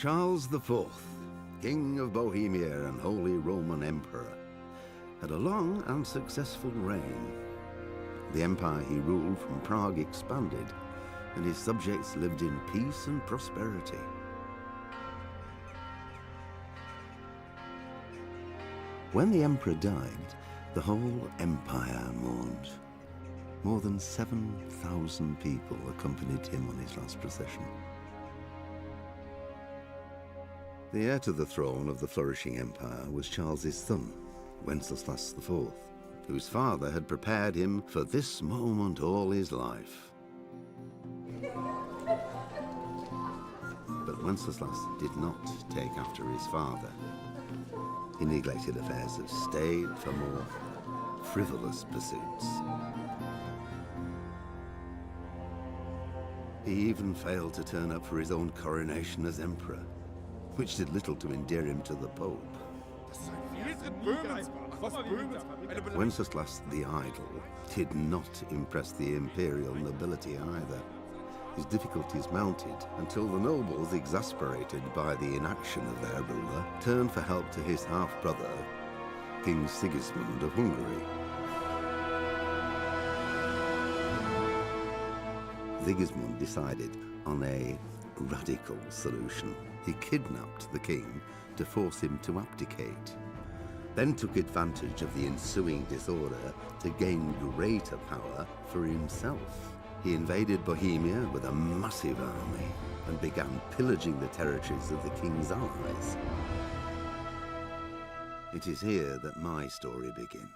Charles IV, King of Bohemia and Holy Roman Emperor, had a long and successful reign. The empire he ruled from Prague expanded, and his subjects lived in peace and prosperity. When the emperor died, the whole empire mourned. More than 7,000 people accompanied him on his last procession. The heir to the throne of the flourishing empire was Charles's son, Wenceslas IV, whose father had prepared him for this moment all his life. But Wenceslas did not take after his father. He neglected affairs of state for more frivolous pursuits. He even failed to turn up for his own coronation as emperor, which did little to endear him to the Pope. Wenceslas the Idle did not impress the imperial nobility either. His difficulties mounted until the nobles, exasperated by the inaction of their ruler, turned for help to his half-brother, King Sigismund of Hungary. Sigismund decided on a radical solution. He kidnapped the king to force him to abdicate, then took advantage of the ensuing disorder to gain greater power for himself. He invaded Bohemia with a massive army and began pillaging the territories of the king's allies. It is here that my story begins.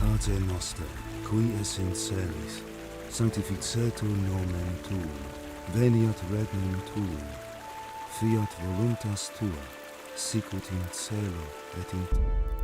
Pater noster, qui es in celis, sanctificetur nomen tuum, veniat regnum tuum, fiat voluntas tua, sicut in cielo et in terra.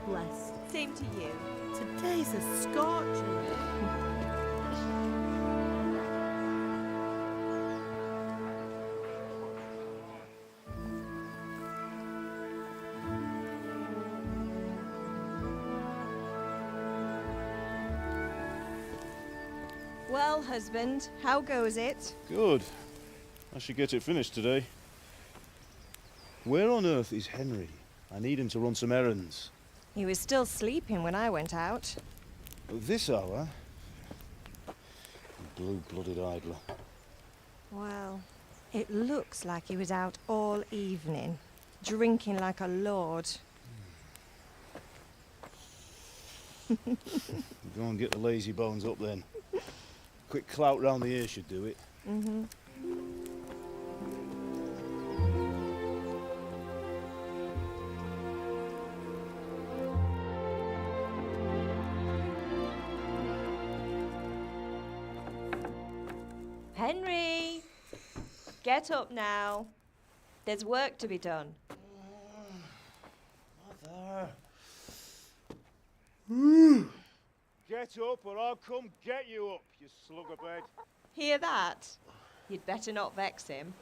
blessed. Same to you. Today's a scorcher. Well, husband, how goes it? Good. I should get it finished today. Where on earth is Henry? I need him to run some errands. He was still sleeping when I went out. At this hour? Blue-blooded idler. Well, it looks like he was out all evening, drinking like a lord. Go and get the lazy bones up then. Quick clout round the ear should do it. Mm-hmm. Henry! Get up now. There's work to be done. Mother! Get up or I'll come get you up, you slugabed. Hear that? You'd better not vex him.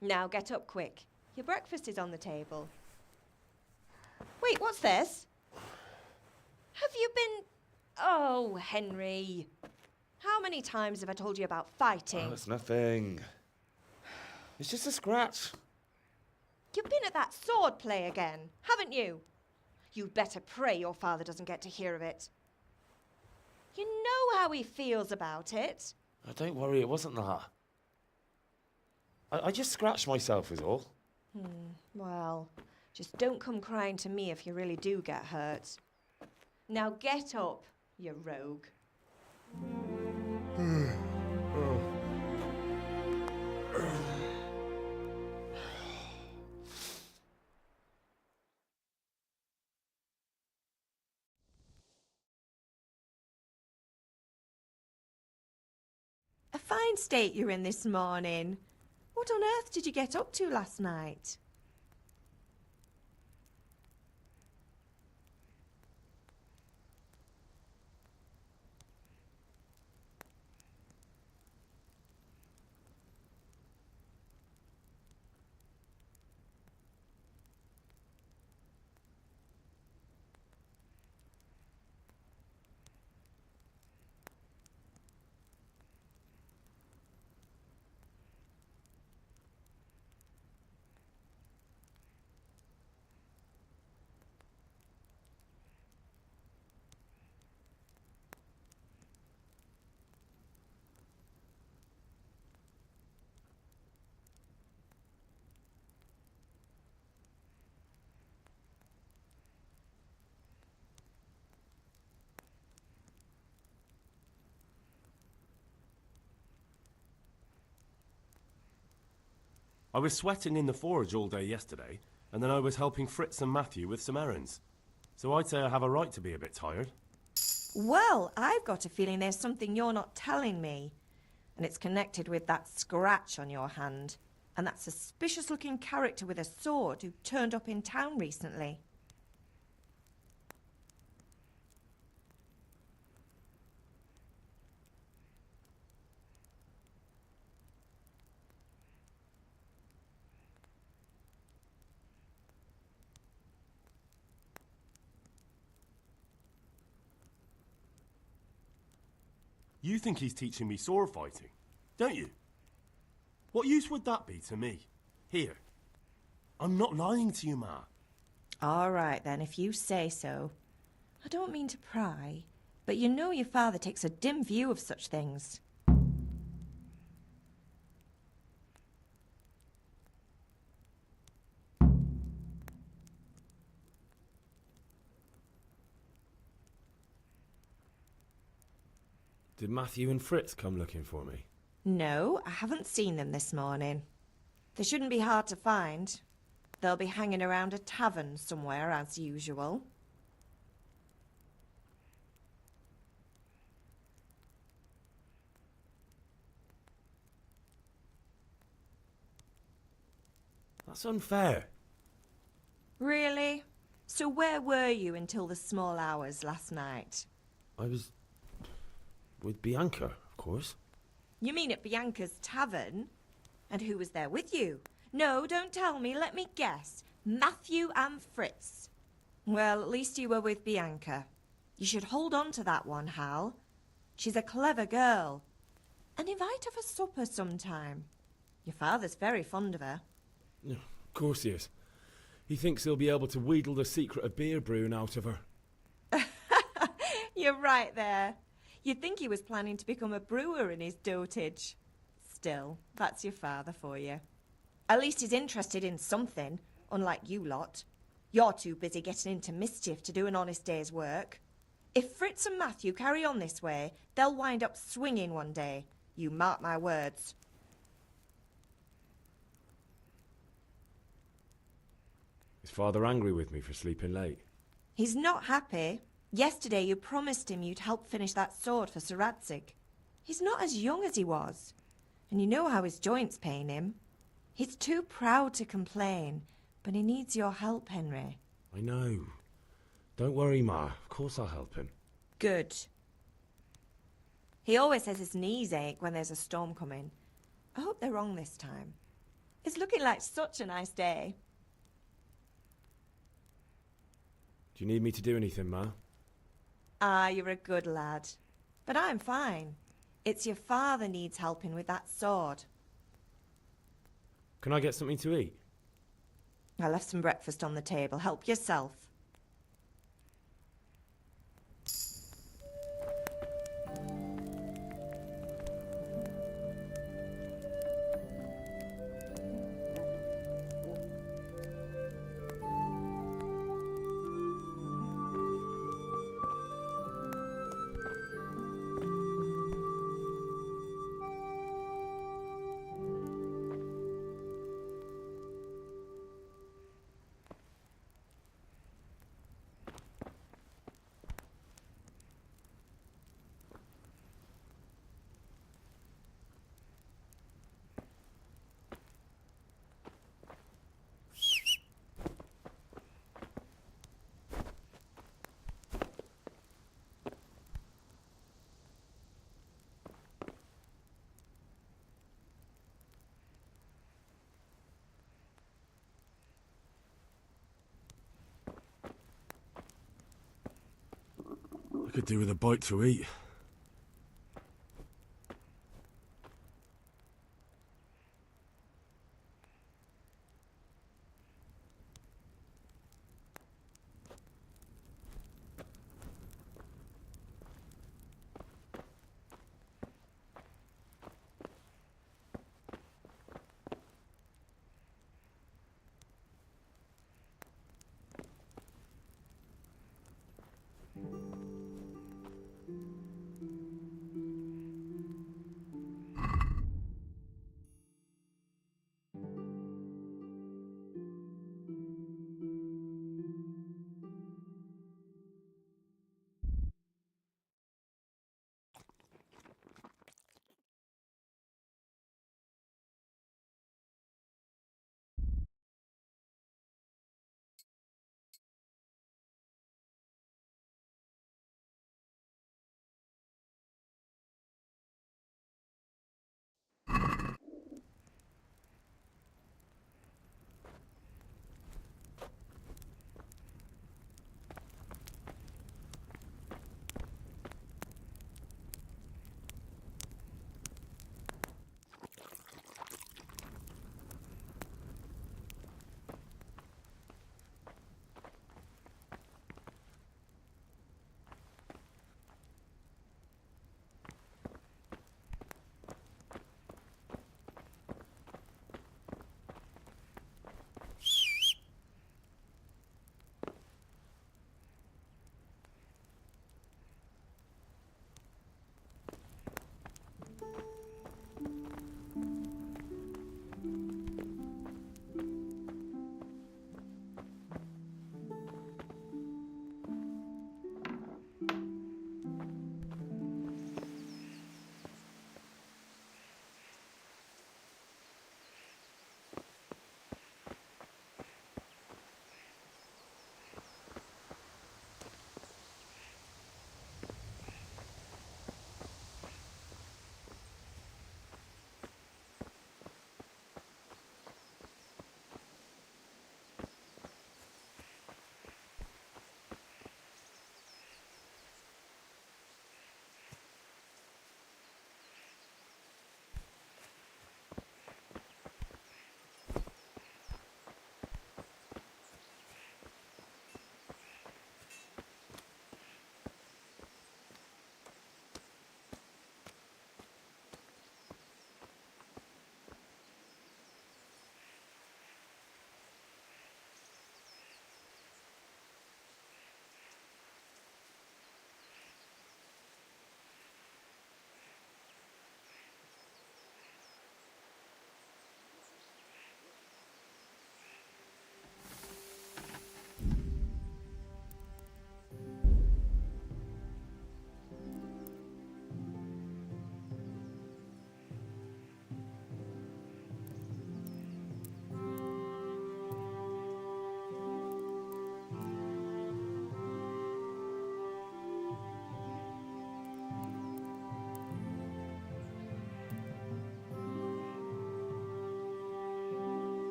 Now get up quick. Your breakfast is on the table. Wait, what's this? Have you been... Oh, Henry. How many times have I told you about fighting? Oh, it's nothing. It's just a scratch. You've been at that sword play again, haven't you? You'd better pray your father doesn't get to hear of it. You know how he feels about it. Oh, don't worry, it wasn't that. I just scratched myself is all. Well, just don't come crying to me if you really do get hurt. Now get up, you rogue. A fine state you're in this morning. What on earth did you get up to last night? I was sweating in the forge all day yesterday, and then I was helping Fritz and Matthew with some errands. So I'd say I have a right to be a bit tired. Well, I've got a feeling there's something you're not telling me. And it's connected with that scratch on your hand. And that suspicious-looking character with a sword who turned up in town recently. You think he's teaching me sword fighting, don't you? What use would that be to me? Here. I'm not lying to you, Ma. All right, then, if you say so. I don't mean to pry, but you know your father takes a dim view of such things. Did Matthew and Fritz come looking for me? No, I haven't seen them this morning. They shouldn't be hard to find. They'll be hanging around a tavern somewhere, as usual. That's unfair. Really? So where were you until the small hours last night? I was with Bianca, of course. You mean at Bianca's tavern? And who was there with you? No, don't tell me, let me guess. Matthew and Fritz. Well, at least you were with Bianca. You should hold on to that one, Hal. She's a clever girl. And invite her for supper sometime. Your father's very fond of her. Of course he is. He thinks he'll be able to wheedle the secret of beer brewing out of her. You're right there. You'd think he was planning to become a brewer in his dotage. Still, that's your father for you. At least he's interested in something, unlike you lot. You're too busy getting into mischief to do an honest day's work. If Fritz and Matthew carry on this way, they'll wind up swinging one day. You mark my words. Is Father angry with me for sleeping late? He's not happy. Yesterday you promised him you'd help finish that sword for Sir Radzig. He's not as young as he was. And you know how his joints pain him. He's too proud to complain, but he needs your help, Henry. I know. Don't worry, Ma. Of course I'll help him. Good. He always says his knees ache when there's a storm coming. I hope they're wrong this time. It's looking like such a nice day. Do you need me to do anything, Ma? Ah, you're a good lad. But I'm fine. It's your father needs helping with that sword. Can I get something to eat? I left some breakfast on the table. Help yourself. I could do with a bite to eat.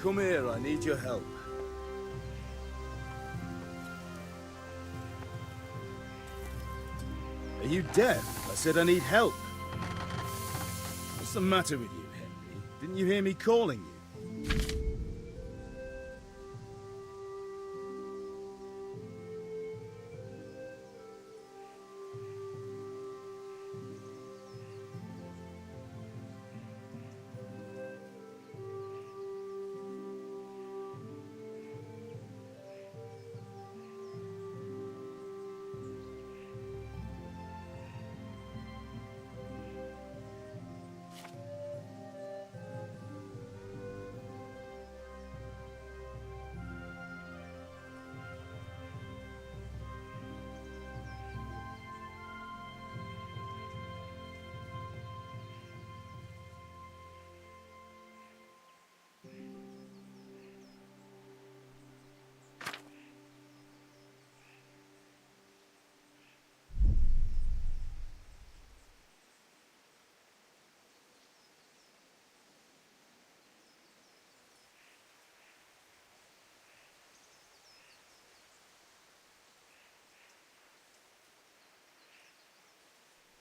Come here, I need your help. Are you deaf? I said I need help. What's the matter with you, Henry? Didn't you hear me calling you?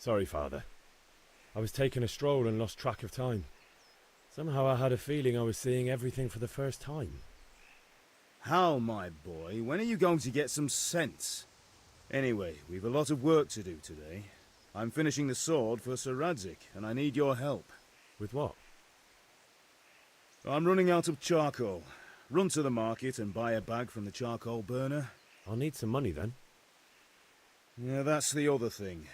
Sorry, Father. I was taking a stroll and lost track of time. Somehow I had a feeling I was seeing everything for the first time. Hal, my boy, when are you going to get some sense? Anyway, we've a lot of work to do today. I'm finishing the sword for Sir Radzig, and I need your help. With what? I'm running out of charcoal. Run to the market and buy a bag from the charcoal burner. I'll need some money then. Yeah, that's the other thing.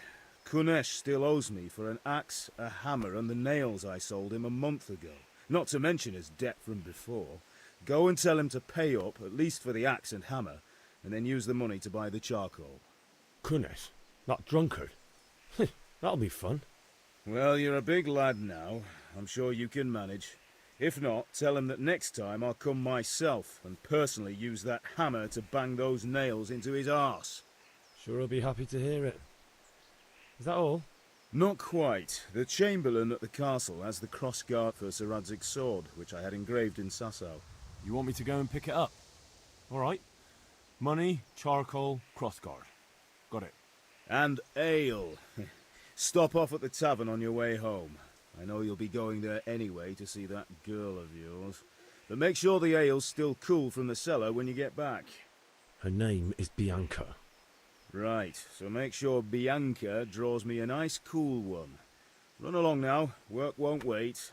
Kunesh still owes me for an axe, a hammer, and the nails I sold him a month ago. Not to mention his debt from before. Go and tell him to pay up, at least for the axe and hammer, and then use the money to buy the charcoal. Kunesh? That drunkard? That'll be fun. Well, you're a big lad now. I'm sure you can manage. If not, tell him that next time I'll come myself and personally use that hammer to bang those nails into his arse. Sure I'll be happy to hear it. Is that all? Not quite. The Chamberlain at the castle has the crossguard for Sir Radzig's sword, which I had engraved in Sasau. You want me to go and pick it up? All right. Money, charcoal, crossguard. Got it. And ale. Stop off at the tavern on your way home. I know you'll be going there anyway to see that girl of yours. But make sure the ale's still cool from the cellar when you get back. Her name is Bianca. Right, so make sure Bianca draws me a nice cool one. Run along now, work won't wait.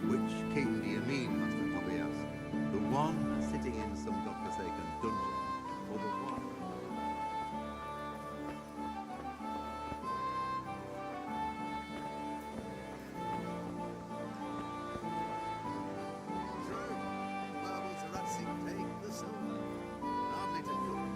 Which king do you mean, Master Tobias? The one sitting in some godforsaken dungeon, or the one... True. Well, Sir Radzig take the silver. Hardly to cook.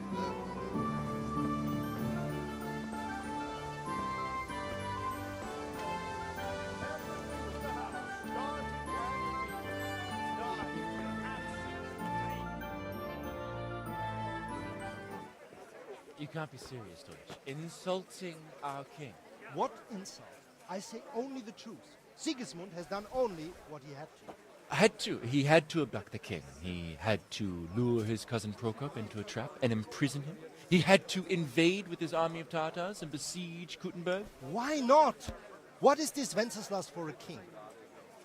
You can't be serious, Deutsch. Insulting our king. What insult? I say only the truth. Sigismund has done only what he had to. He had to abduct the king. He had to lure his cousin Prokop into a trap and imprison him. He had to invade with his army of Tatars and besiege Kuttenberg. Why not? What is this Wenceslas for a king?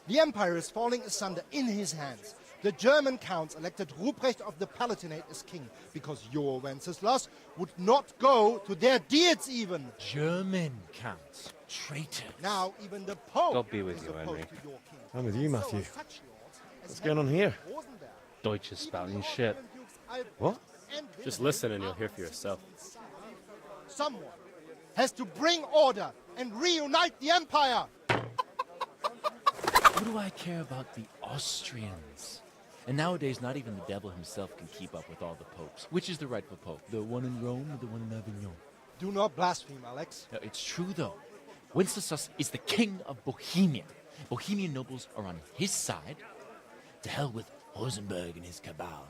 The empire is falling asunder in his hands. The German counts elected Ruprecht of the Palatinate as king because your Wenceslas would not go to their deeds even. German counts. Traitors. Now even the Pope God be with is you, opposed Henry. to your king. I'm with you, Matthew. So such lords as What's going on here? Rosenberg, Deutsch is spouting shit. What? and Just listen and you'll hear for yourself. Someone has to bring order and reunite the empire. What do I care about the Austrians? And nowadays, not even the devil himself can keep up with all the popes. Which is the rightful pope? The one in Rome or the one in Avignon? Do not blaspheme, Alex. No, it's true, though. Wenceslas is the king of Bohemia. Bohemian nobles are on his side. To hell with Rosenberg and his cabal.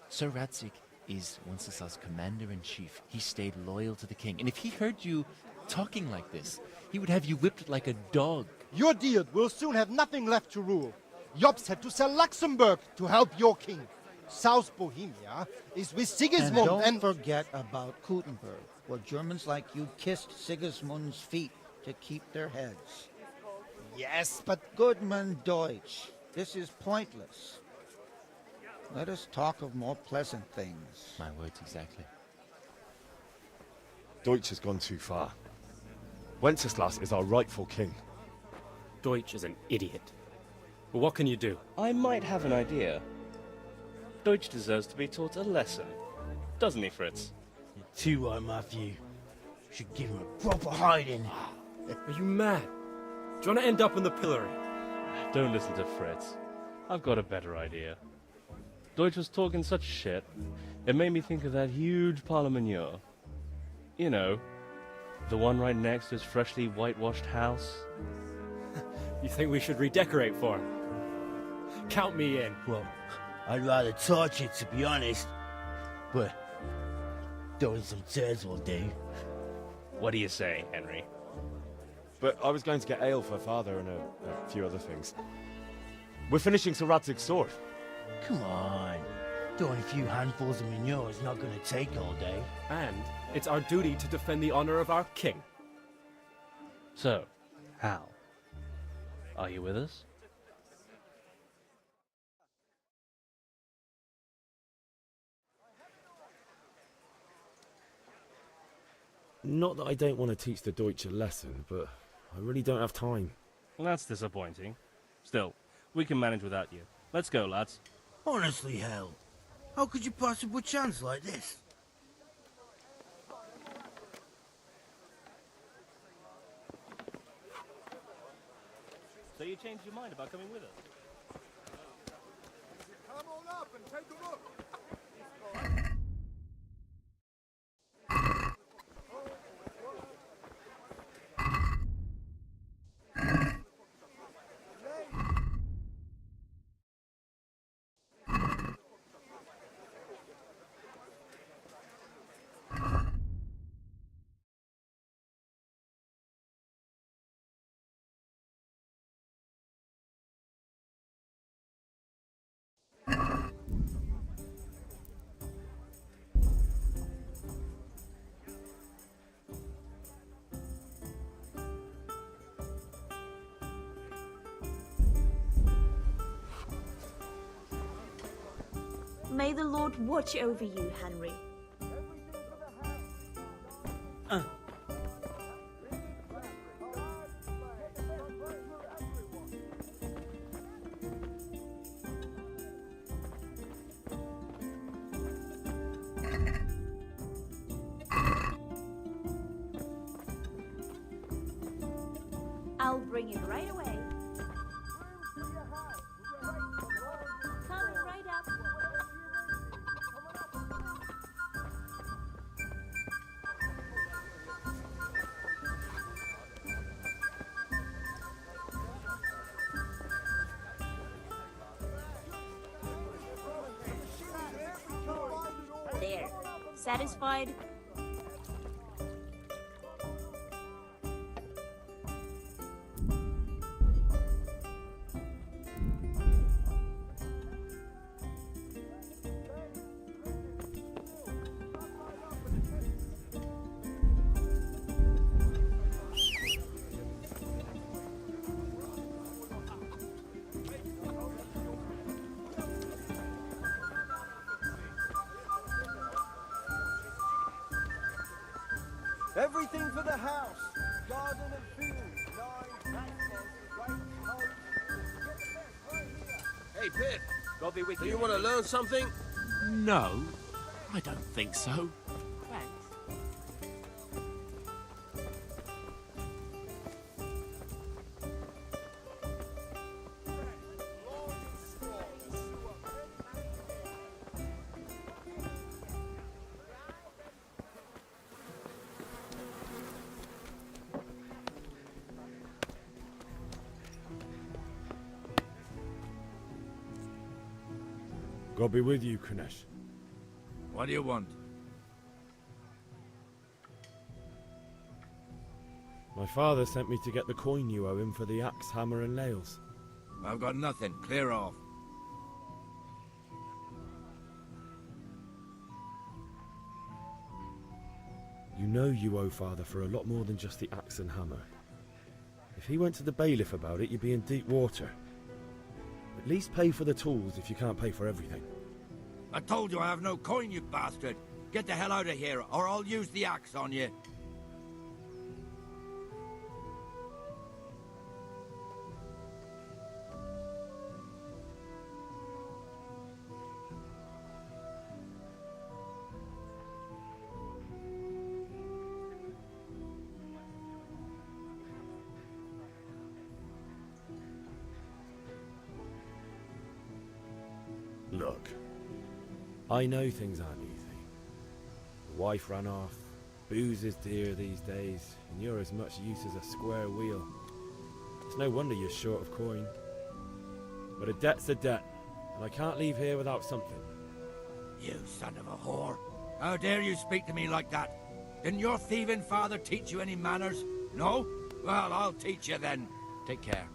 Sir Radzik is Wenceslas' commander-in-chief. He stayed loyal to the king. And if he heard you talking like this, he would have you whipped like a dog. Your deal will soon have nothing left to rule. Jobst had to sell Luxembourg to help your king. South Bohemia is with Sigismund And don't forget about Kuttenberg, where Germans like you kissed Sigismund's feet to keep their heads. Yes, but Goodman Deutsch, this is pointless. Let us talk of more pleasant things. My words exactly. Deutsch has gone too far. Wenceslas is our rightful king. Deutsch is an idiot. But what can you do? I might have an idea. Deutsch deserves to be taught a lesson. Doesn't he, Fritz? You're too right, Matthew. Should give him a proper hiding. Are you mad? Do you want to end up in the pillory? Don't listen to Fritz. I've got a better idea. Deutsch was talking such shit, it made me think of that huge parliament. You know, the one right next to his freshly whitewashed house. You think we should redecorate for him? Count me in. Well, I'd rather torch it, to be honest. But throwing some tears will do. What do you say, Henry? But I was going to get ale for father and a few other things. We're finishing Sir Radzig's sword. Come on. Throwing a few handfuls of manure is not going to take all day. And it's our duty to defend the honor of our king. So, Hal, are you with us? Not that I don't want to teach the Deutsch a lesson, but I really don't have time. That's disappointing. Still, we can manage without you. Let's go, lads. Honestly, Hal, how could you possibly chance like this? So you changed your mind about coming with us? Come on up and take a look. May the Lord watch over you, Henry. I'll bring it right away. Coming right up. There. Satisfied? Everything for the house. Garden and field. Knives, axes, rakes, hoes. Get the best right here. Hey, Pip. God be with Do you. you want to learn something? No, I don't think so. God be with you, Kunesh. What do you want? My father sent me to get the coin you owe him for the axe, hammer, and nails. I've got nothing. Clear off. You know you owe father for a lot more than just the axe and hammer. If he went to the bailiff about it, you'd be in deep water. At least pay for the tools if you can't pay for everything. I told you I have no coin, you bastard. Get the hell out of here, or I'll use the axe on you. Look, I know things aren't easy. The wife ran off, booze is dear these days, and you're as much use as a square wheel. It's no wonder you're short of coin. But a debt's a debt, and I can't leave here without something. You son of a whore. How dare you speak to me like that? Didn't your thieving father teach you any manners? No? Well, I'll teach you then. Take care.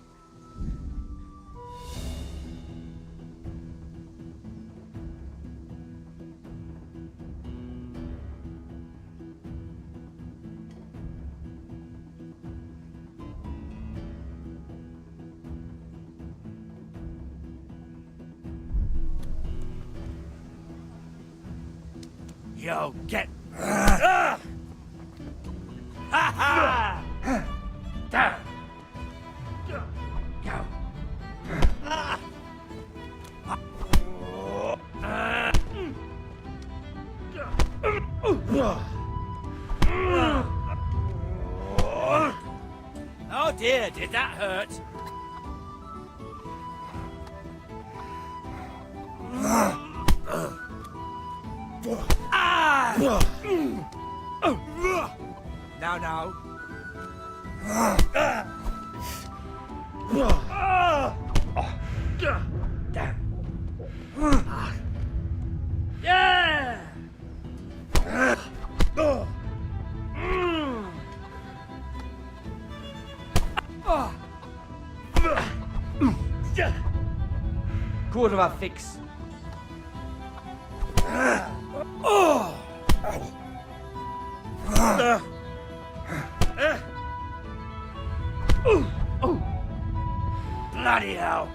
Yo, get... Ha ha! Down! Go! Oh dear, did that hurt? Now. Yeah! Quarter of a fix. Bloody hell!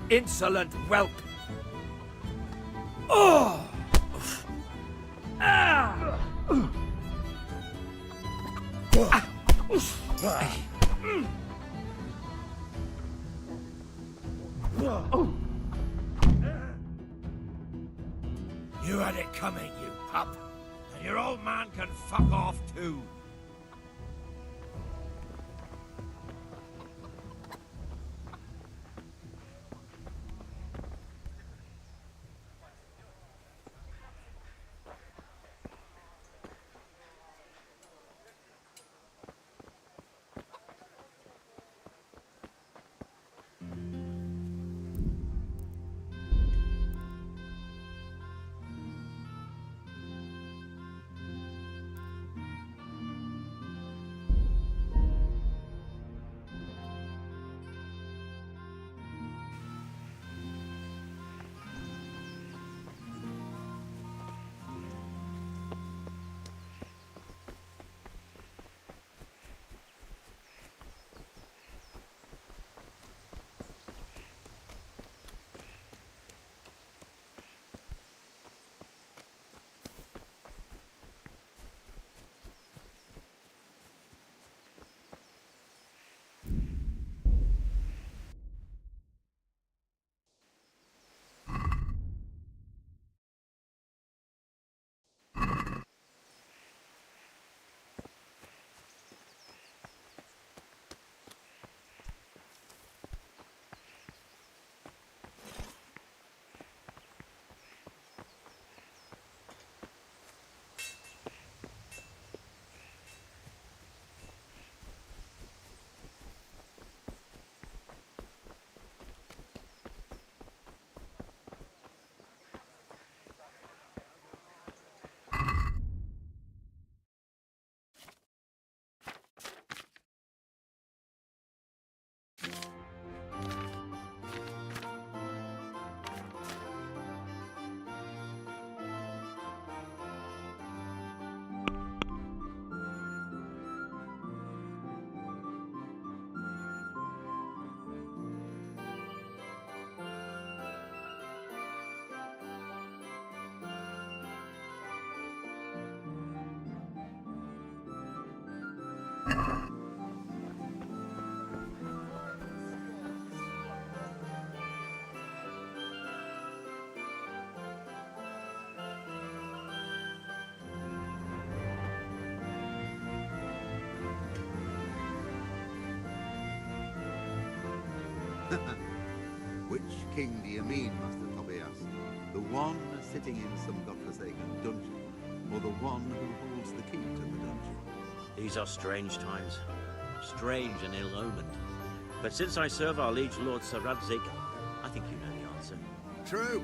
Insolent whelp! Oh! Ah! You had it coming, you pup. And your old man can fuck off too. Which king do you mean, Master Tobias? The one sitting in some godforsaken dungeon, or the one who holds the key to the dungeon? These are strange times. Strange and ill-omened. But since I serve our liege lord Sir Radzig, I think you know the answer. True.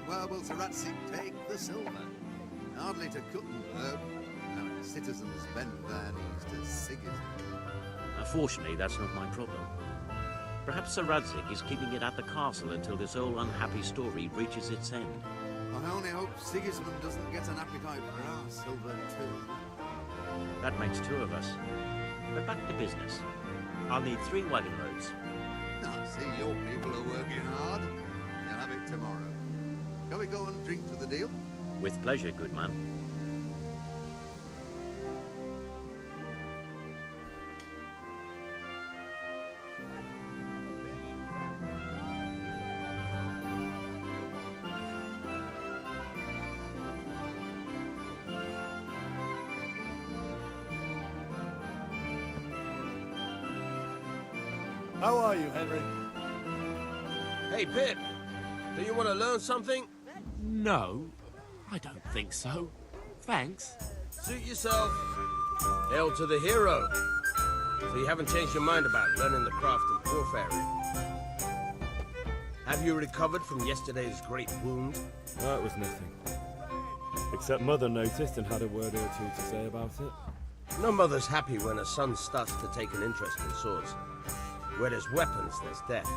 Where will Sir Radzig take the silver? Hardly to Kuttenberg. Now its citizens bend their knees to Sigismund. Fortunately, that's not my problem. Perhaps Sir Radzig is keeping it at the castle until this old unhappy story reaches its end. I only hope Sigismund doesn't get an appetite for our silver too. That makes two of us. But back to business. I'll need 3 wagon loads. I see your people are working hard. You'll have it tomorrow. Shall we go and drink to the deal? With pleasure, good man. How are you, Henry? Hey, Pip. Do you want to learn something? No, I don't think so. Thanks. Suit yourself. Hail to the hero. So you haven't changed your mind about learning the craft of warfaring? Have you recovered from yesterday's great wound? That was nothing. Except Mother noticed and had a word or two to say about it. No mother's happy when a son starts to take an interest in swords. Where there's weapons, there's death.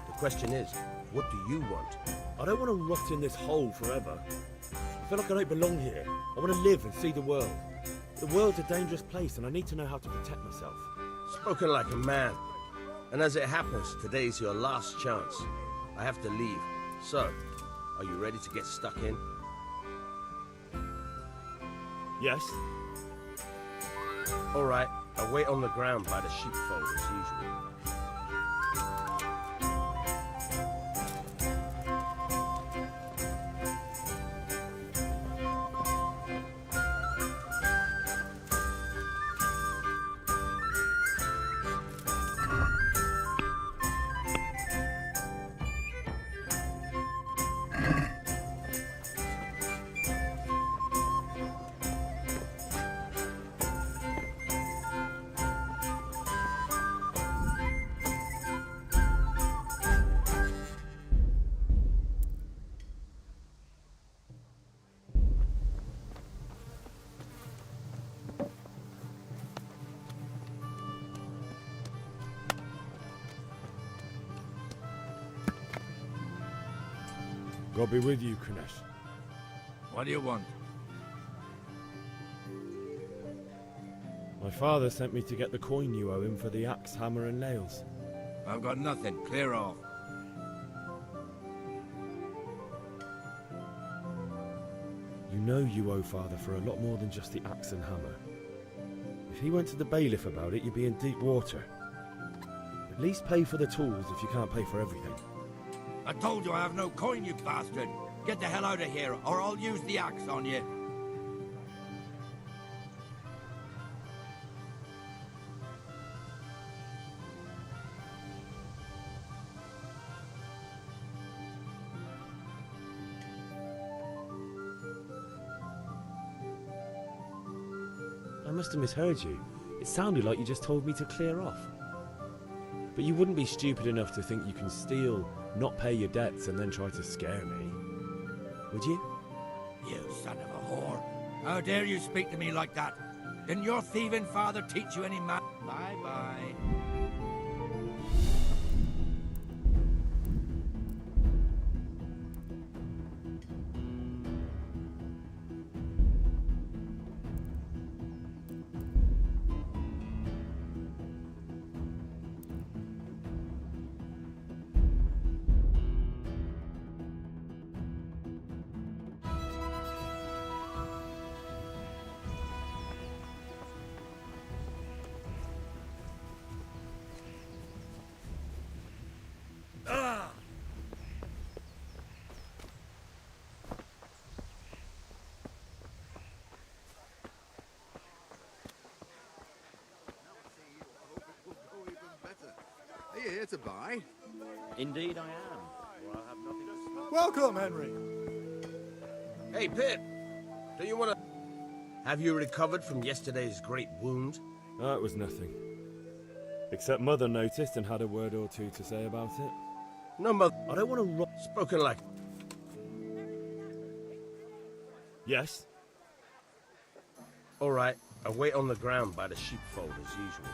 The question is, what do you want? I don't want to rot in this hole forever. I feel like I don't belong here. I want to live and see the world. The world's a dangerous place and I need to know how to protect myself. Spoken like a man. And as it happens, today's your last chance. I have to leave. So, are you ready to get stuck in? Yes. All right, I'll wait on the ground by the sheepfold as usual. God be with you, Kranesh. What do you want? My father sent me to get the coin you owe him for the axe, hammer and nails. I've got nothing. Clear off. You know you owe father for a lot more than just the axe and hammer. If he went to the bailiff about it, you'd be in deep water. At least pay for the tools if you can't pay for everything. I told you I have no coin, you bastard. Get the hell out of here, or I'll use the axe on you. I must have misheard you. It sounded like you just told me to clear off. But you wouldn't be stupid enough to think you can steal, not pay your debts, and then try to scare me, would you? You son of a whore. How dare you speak to me like that? Didn't your thieving father teach you any Bye-bye. you here to buy? Indeed I am. For I have nothing to smoke. Welcome, Henry. Hey, Pip. Do you want to... Have you recovered from yesterday's great wound? That was nothing. Except Mother noticed and had a word or two to say about it. No, Mother. I don't want to Spoken like... Yes? All right. I wait on the ground by the sheepfold as usual.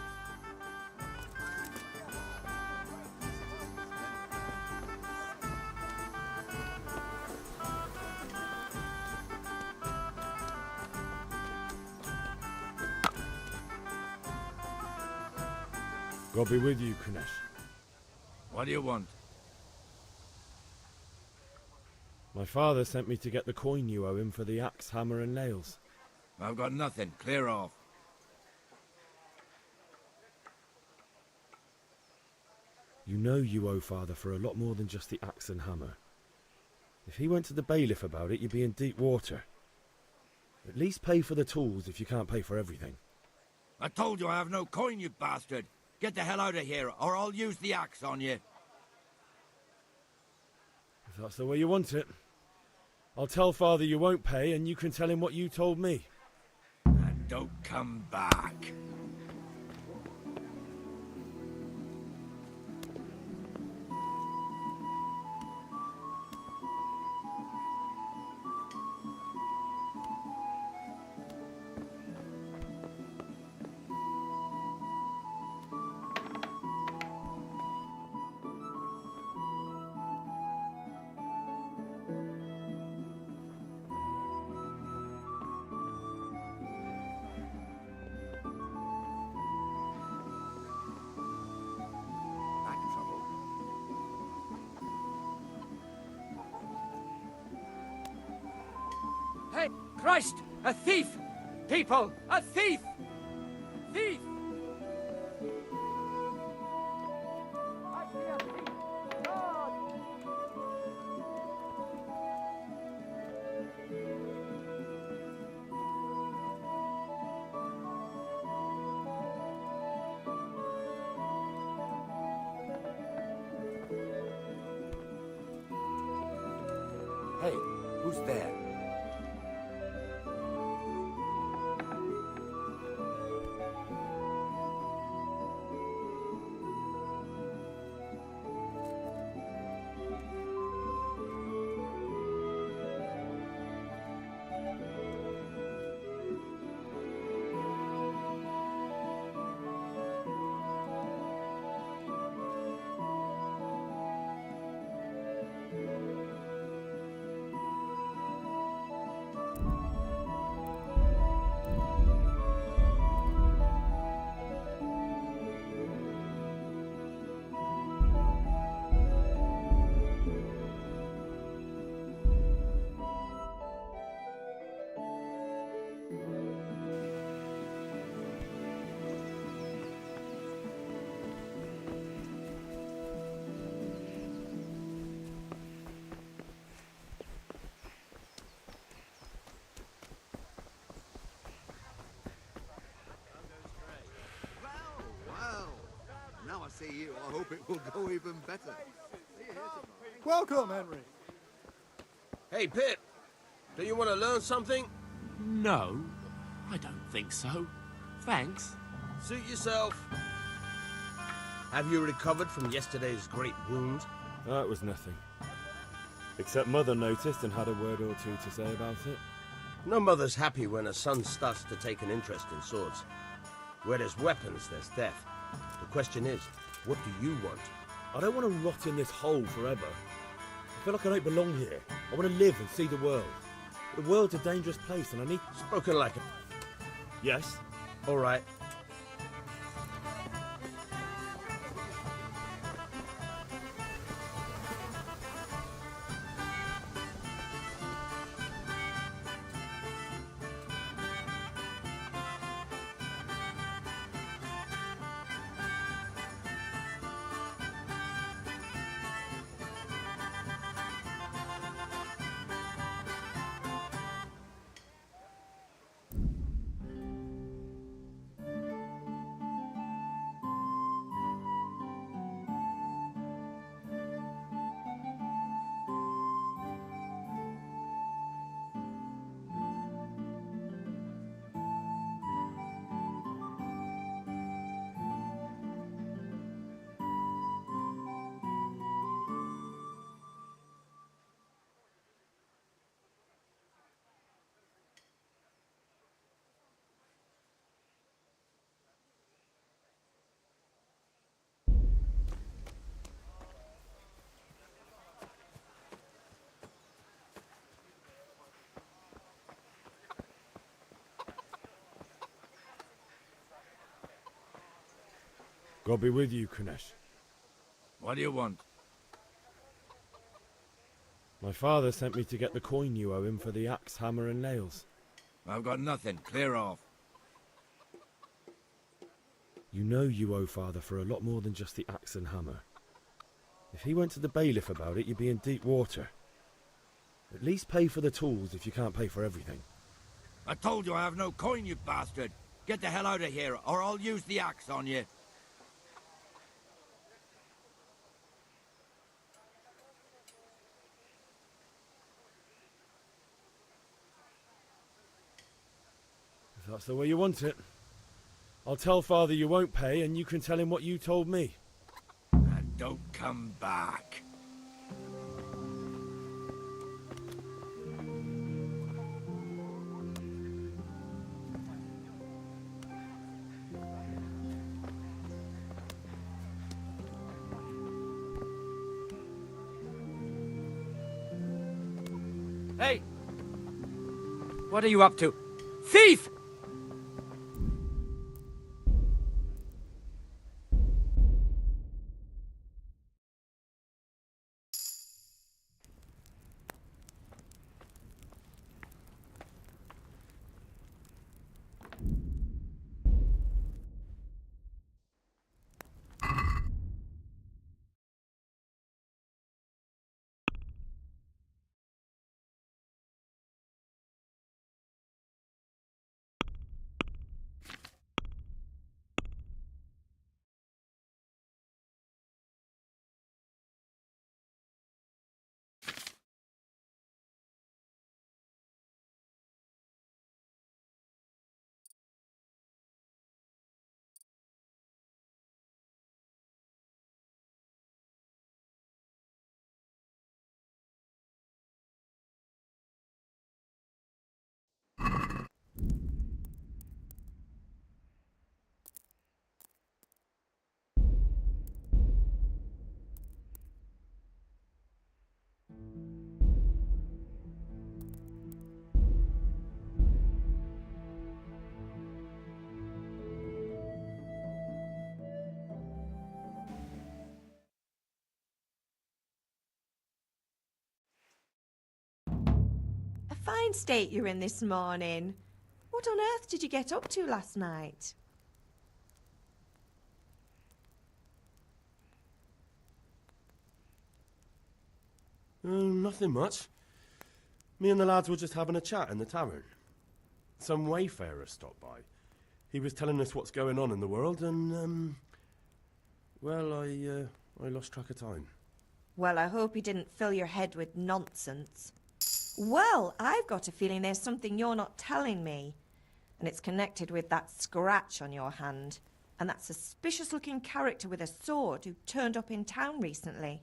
God be with you, Kunesh. What do you want? My father sent me to get the coin you owe him for the axe, hammer and nails. I've got nothing. Clear off. You know you owe father for a lot more than just the axe and hammer. If he went to the bailiff about it, you'd be in deep water. At least pay for the tools if you can't pay for everything. I told you I have no coin, you bastard. Get the hell out of here, or I'll use the axe on you. If that's the way you want it. I'll tell father you won't pay, and you can tell him what you told me. And don't come back. Hey, Christ! A thief! People! A thief! Thief! I see a thief! God! Hey, who's there? Now I see you, I hope it will go even better. See you here tomorrow. Welcome, Henry. Hey, Pip. Do you want to learn something? No, I don't think so. Thanks. Suit yourself. Have you recovered from yesterday's great wound? That was nothing. Except Mother noticed and had a word or two to say about it. No mother's happy when a son starts to take an interest in swords. Where there's weapons, there's death. The question is, what do you want? I don't want to rot in this hole forever. I feel like I don't belong here. I want to live and see the world. The world's a dangerous place and I need... Spoken like a... Yes? All right. God be with you, Kunesh. What do you want? My father sent me to get the coin you owe him for the axe, hammer, and nails. I've got nothing. Clear off. You know you owe father for a lot more than just the axe and hammer. If he went to the bailiff about it, you'd be in deep water. At least pay for the tools if you can't pay for everything. I told you I have no coin, you bastard. Get the hell out of here, or I'll use the axe on you. If that's the way you want it. I'll tell father you won't pay, and you can tell him what you told me. And don't come back. Hey! What are you up to? Thief! A fine state you're in this morning. What on earth did you get up to last night? Nothing much. Me and the lads were just having a chat in the tavern. Some wayfarer stopped by. He was telling us what's going on in the world, and well, I lost track of time. Well, I hope he didn't fill your head with nonsense. Well, I've got a feeling there's something you're not telling me. And it's connected with that scratch on your hand. And that suspicious-looking character with a sword who turned up in town recently.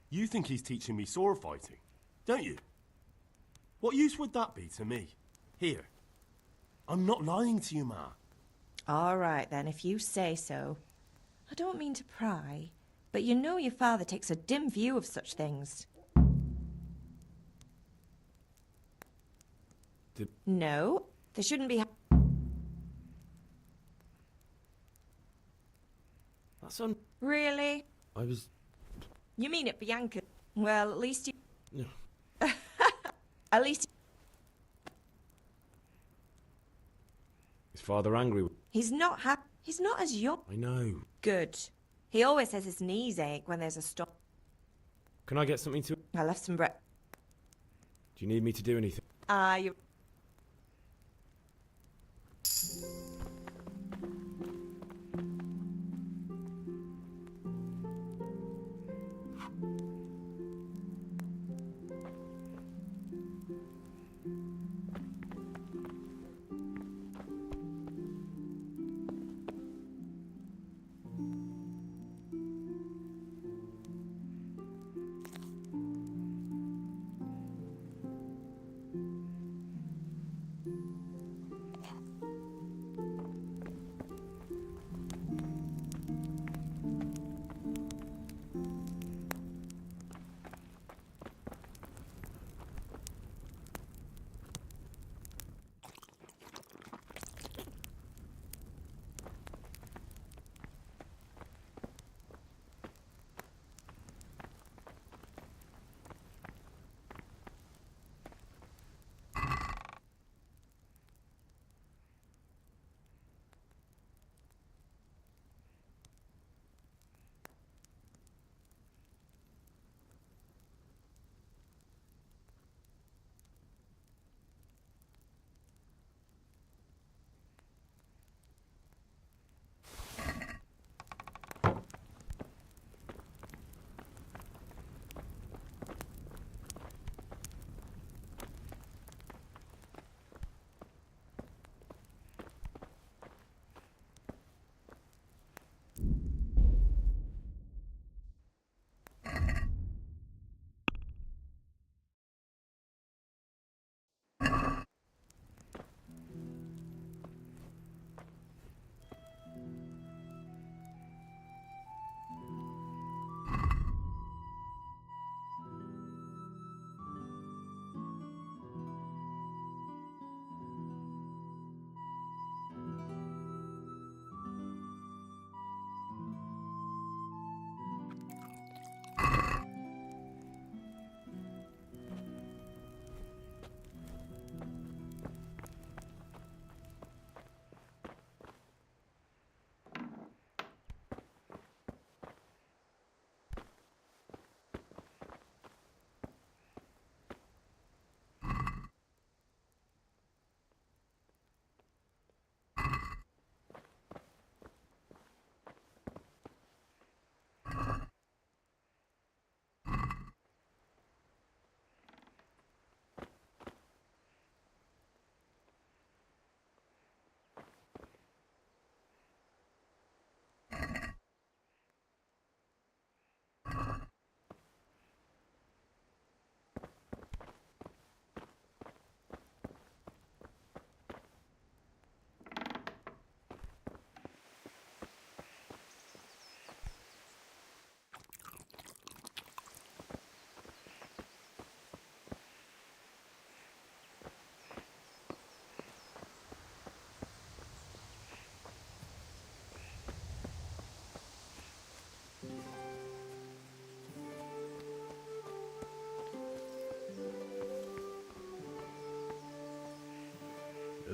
You think he's teaching me sword fighting, don't you? What use would that be to me? Here. I'm not lying to you, Ma. All right, then, if you say so. I don't mean to pry, but you know your father takes a dim view of such things. No, there shouldn't be... That's on... Really? I was... You mean it, Bianca? Well, at least you... No. At least... Is father angry? He's not happy. He's not as young. I know. Good. He always says his knees ache when there's a storm. Can I get something to... I left some bread. Do you need me to do anything? You...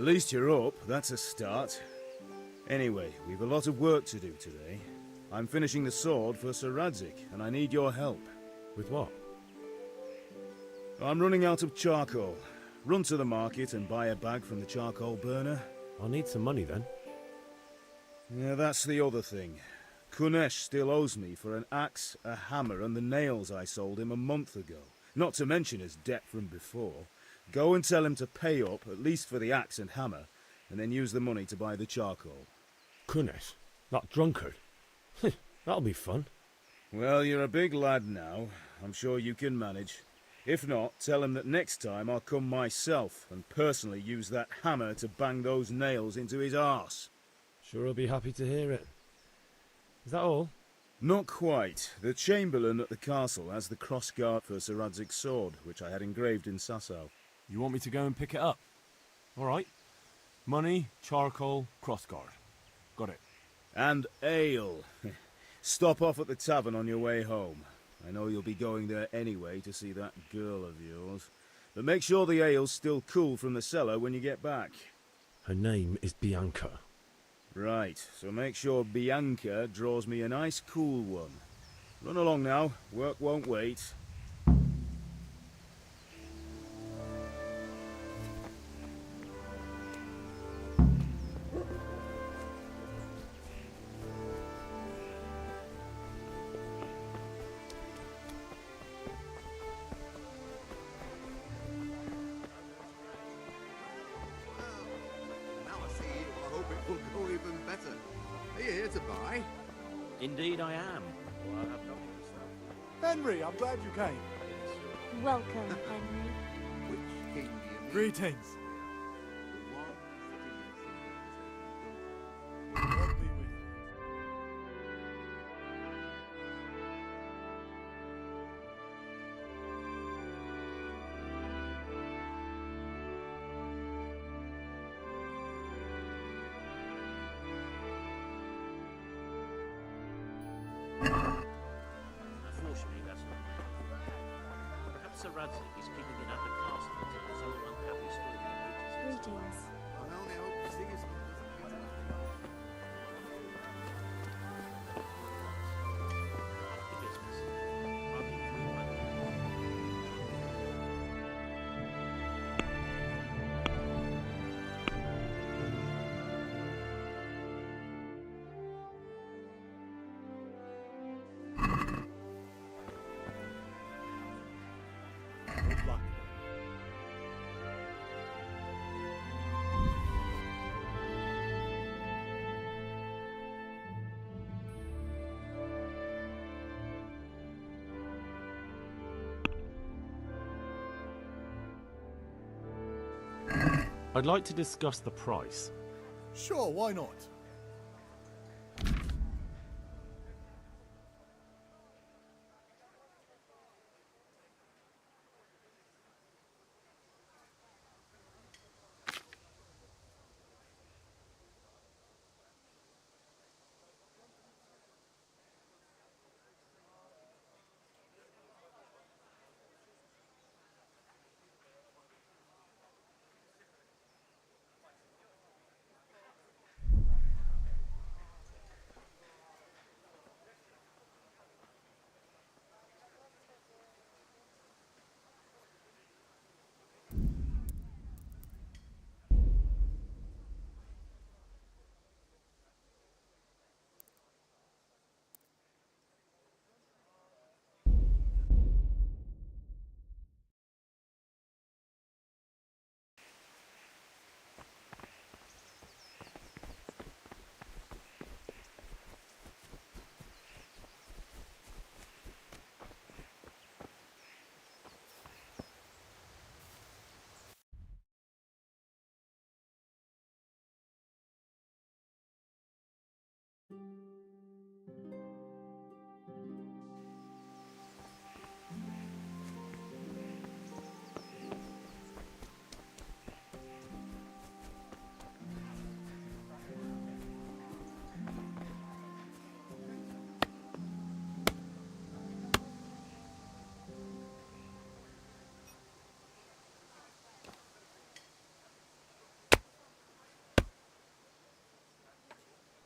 At least you're up, that's a start. Anyway, we've a lot of work to do today. I'm finishing the sword for Sir Radzik, and I need your help. With what? I'm running out of charcoal. Run to the market and buy a bag from the charcoal burner. I'll need some money then. Yeah, that's the other thing. Kunesh still owes me for an axe, a hammer, and the nails I sold him a month ago. Not to mention his debt from before. Go and tell him to pay up, at least for the axe and hammer, and then use the money to buy the charcoal. Kunesh? That drunkard? That'll be fun. Well, you're a big lad now. I'm sure you can manage. If not, tell him that next time I'll come myself and personally use that hammer to bang those nails into his arse. Sure he'll be happy to hear it. Is that all? Not quite. The Chamberlain at the castle has the crossguard for Sir Radzik's sword, which I had engraved in Sasau. You want me to go and pick it up? All right. Money, charcoal, crossguard. Got it. And ale. Stop off at the tavern on your way home. I know you'll be going there anyway to see that girl of yours. But make sure the ale's still cool from the cellar when you get back. Her name is Bianca. Right, so make sure Bianca draws me a nice cool one. Run along now, work won't wait. Now I see you, I hope it will go even better. Are you here to buy? Indeed I am. Well, I have nothing to sell. Henry, I'm glad you came. Welcome, Henry. Which king do you mean? Greetings. God be with you. Unfortunately, that's not my own. Perhaps Sir Radzik is keeping it at the castle until his own unhappy story reaches its Greetings. I only hope Sigismund doesn't get it. the business. I'll keep you in mind. Good luck. I'd like to discuss the price. Sure, why not?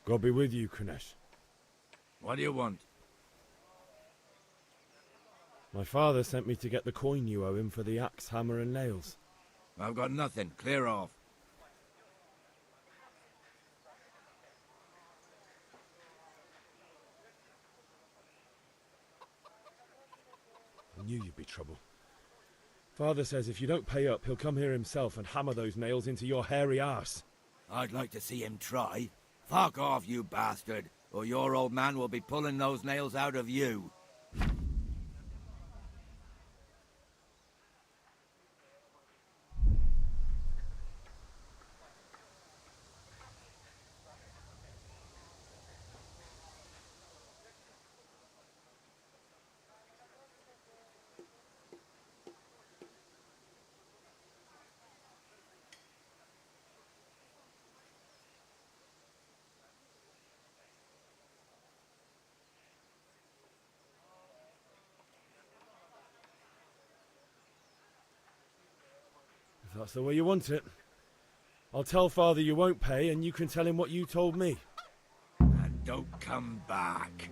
God be with you, Kunesh. What do you want? My father sent me to get the coin you owe him for the axe, hammer, and nails. I've got nothing. Clear off. I knew you'd be trouble. Father says if you don't pay up, he'll come here himself and hammer those nails into your hairy arse. I'd like to see him try. Fuck off, you bastard, or your old man will be pulling those nails out of you. If that's the way you want it. I'll tell Father you won't pay, and you can tell him what you told me. And don't come back.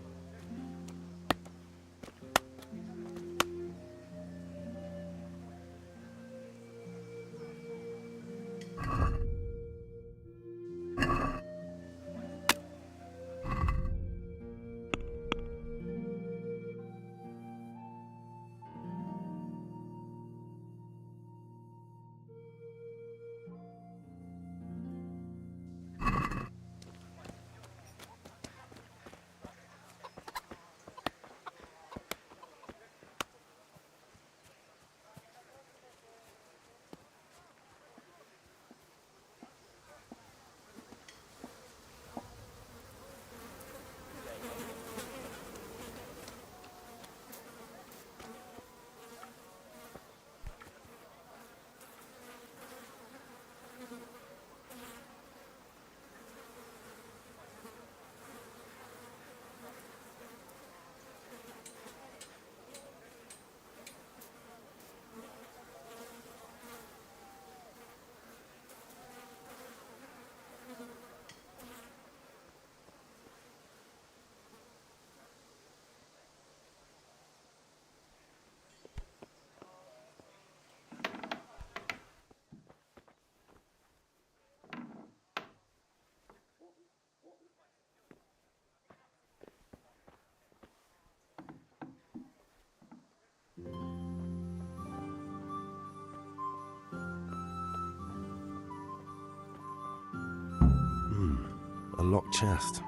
A locked chest.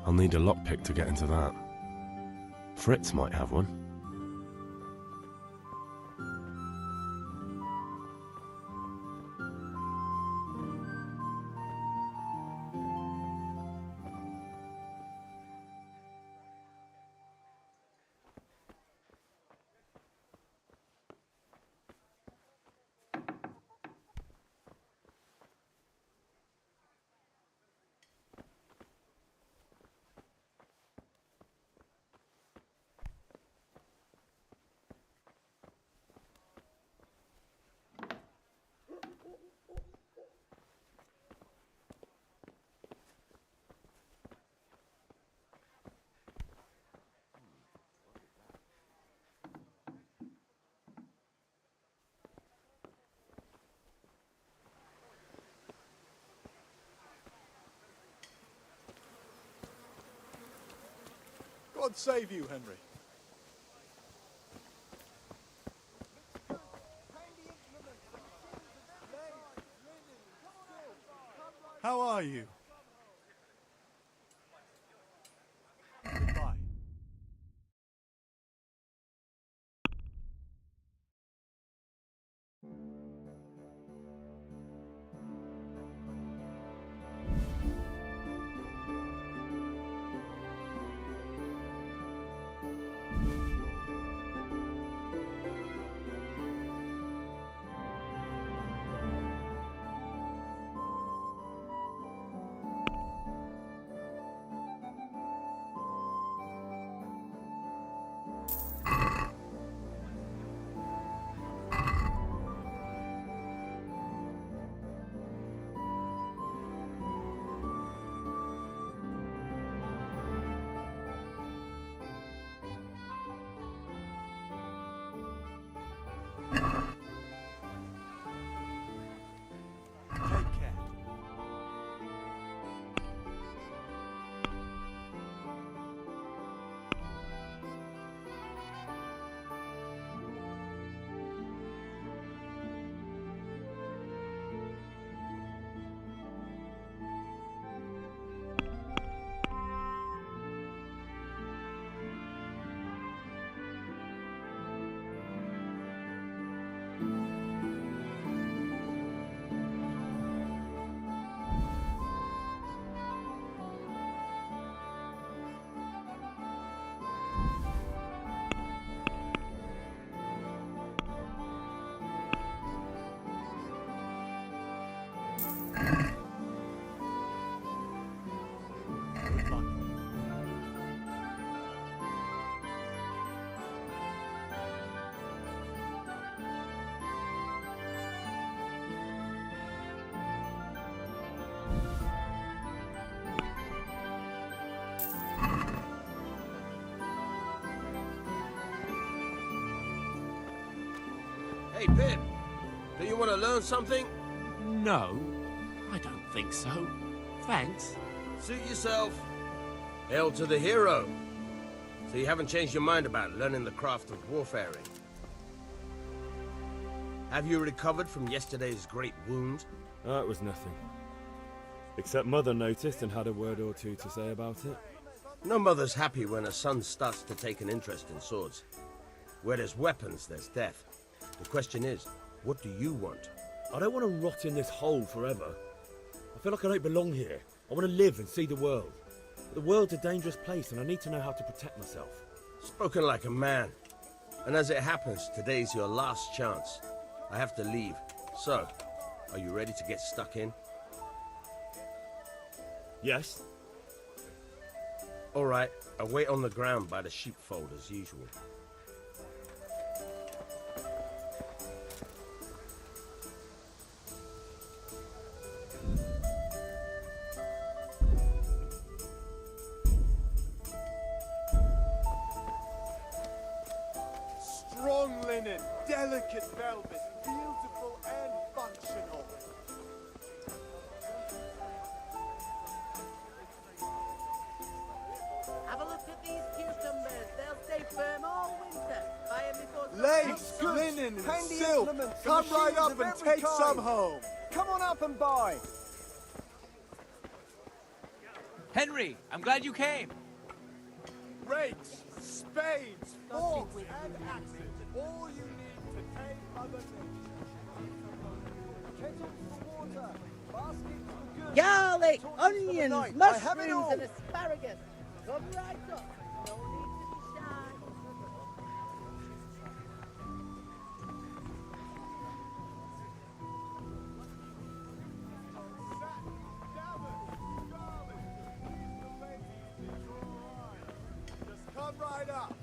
I'll need a lockpick to get into that. Fritz might have one. God save you, Henry. How are you? Goodbye. Hey, Pip. Do you want to learn something? No, I don't think so. Thanks. Suit yourself. Hail to the hero. So you haven't changed your mind about learning the craft of warfaring? Have you recovered from yesterday's great wound? That was nothing. Except Mother noticed and had a word or two to say about it. No mother's happy when a son starts to take an interest in swords. Where there's weapons, there's death. The question is, what do you want? I don't want to rot in this hole forever. I feel like I don't belong here. I want to live and see the world. But the world's a dangerous place and I need to know how to protect myself. Spoken like a man. And as it happens, today's your last chance. I have to leave. So, are you ready to get stuck in? Yes. All right, I'll wait on the ground by the sheepfold as usual. Strong linen, delicate velvet, beautiful and functional. Have a look at these cucumbers. They'll stay firm all winter. Buy 'em before Lace, linen, and silk. Come right up and take some home. Come on up and buy. Henry, I'm glad you came. Rakes, spades, forks, and axes. All you need to tame Mother Nature. Kettles for water, baskets for goods. garlic, torches for the onions, night. I have it mushrooms, all. and asparagus. Come right up. No need to be shy. Just come right up.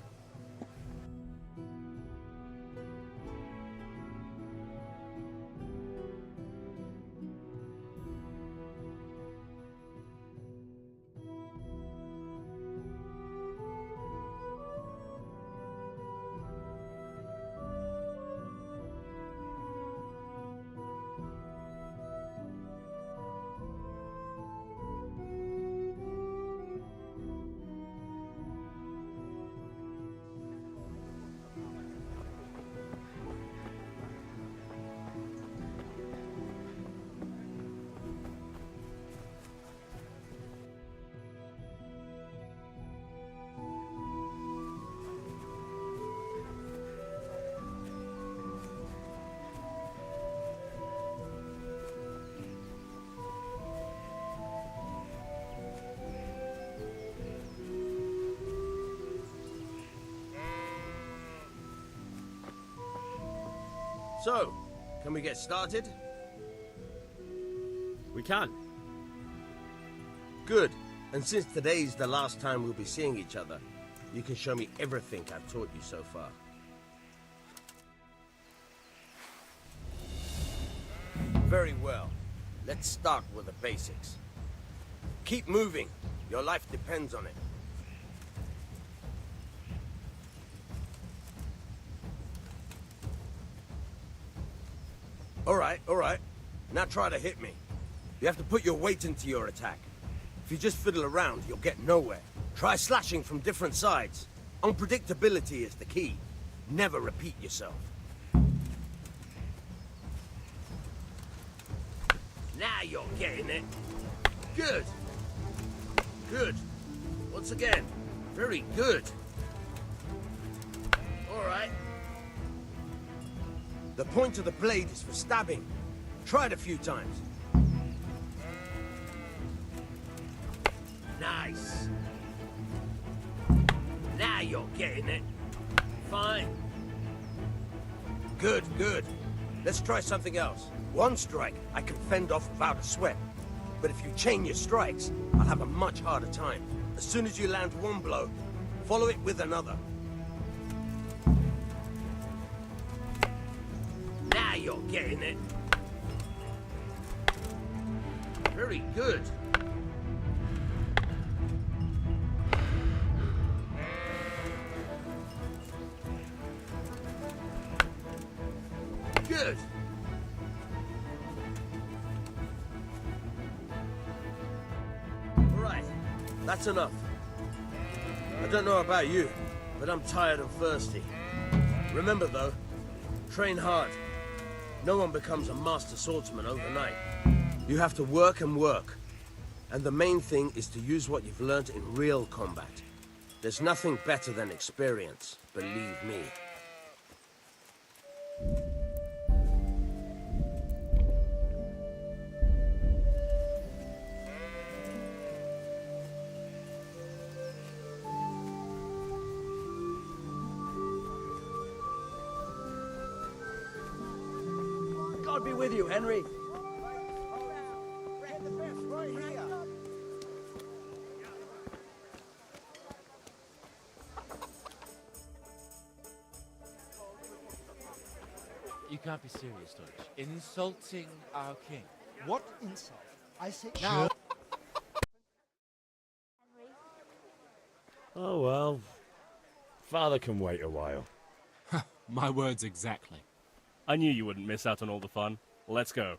So, can we get started? We can. Good. And since today's the last time we'll be seeing each other, you can show me everything I've taught you so far. Very well. Let's start with the basics. Keep moving. Your life depends on it. All right. Now try to hit me. You have to put your weight into your attack. If you just fiddle around, you'll get nowhere. Try slashing from different sides. Unpredictability is the key. Never repeat yourself. Now you're getting it. Good. Good. Once again. Very good. All right. The point of the blade is for stabbing. Try it a few times. Nice. Now you're getting it. Fine. Good. Let's try something else. One strike, I can fend off without a sweat. But if you chain your strikes, I'll have a much harder time. As soon as you land one blow, follow it with another. Now you're getting it. Very good. Good. All right, that's enough. I don't know about you, but I'm tired and thirsty. Remember though, train hard. No one becomes a master swordsman overnight. You have to work and work. And the main thing is to use what you've learned in real combat. There's nothing better than experience, believe me. God be with you, Henry. Get the best right here. You can't be serious, Deutsch. Insulting our king. What insult? I say now. Oh well. Father can wait a while. My words exactly. I knew you wouldn't miss out on all the fun. Let's go.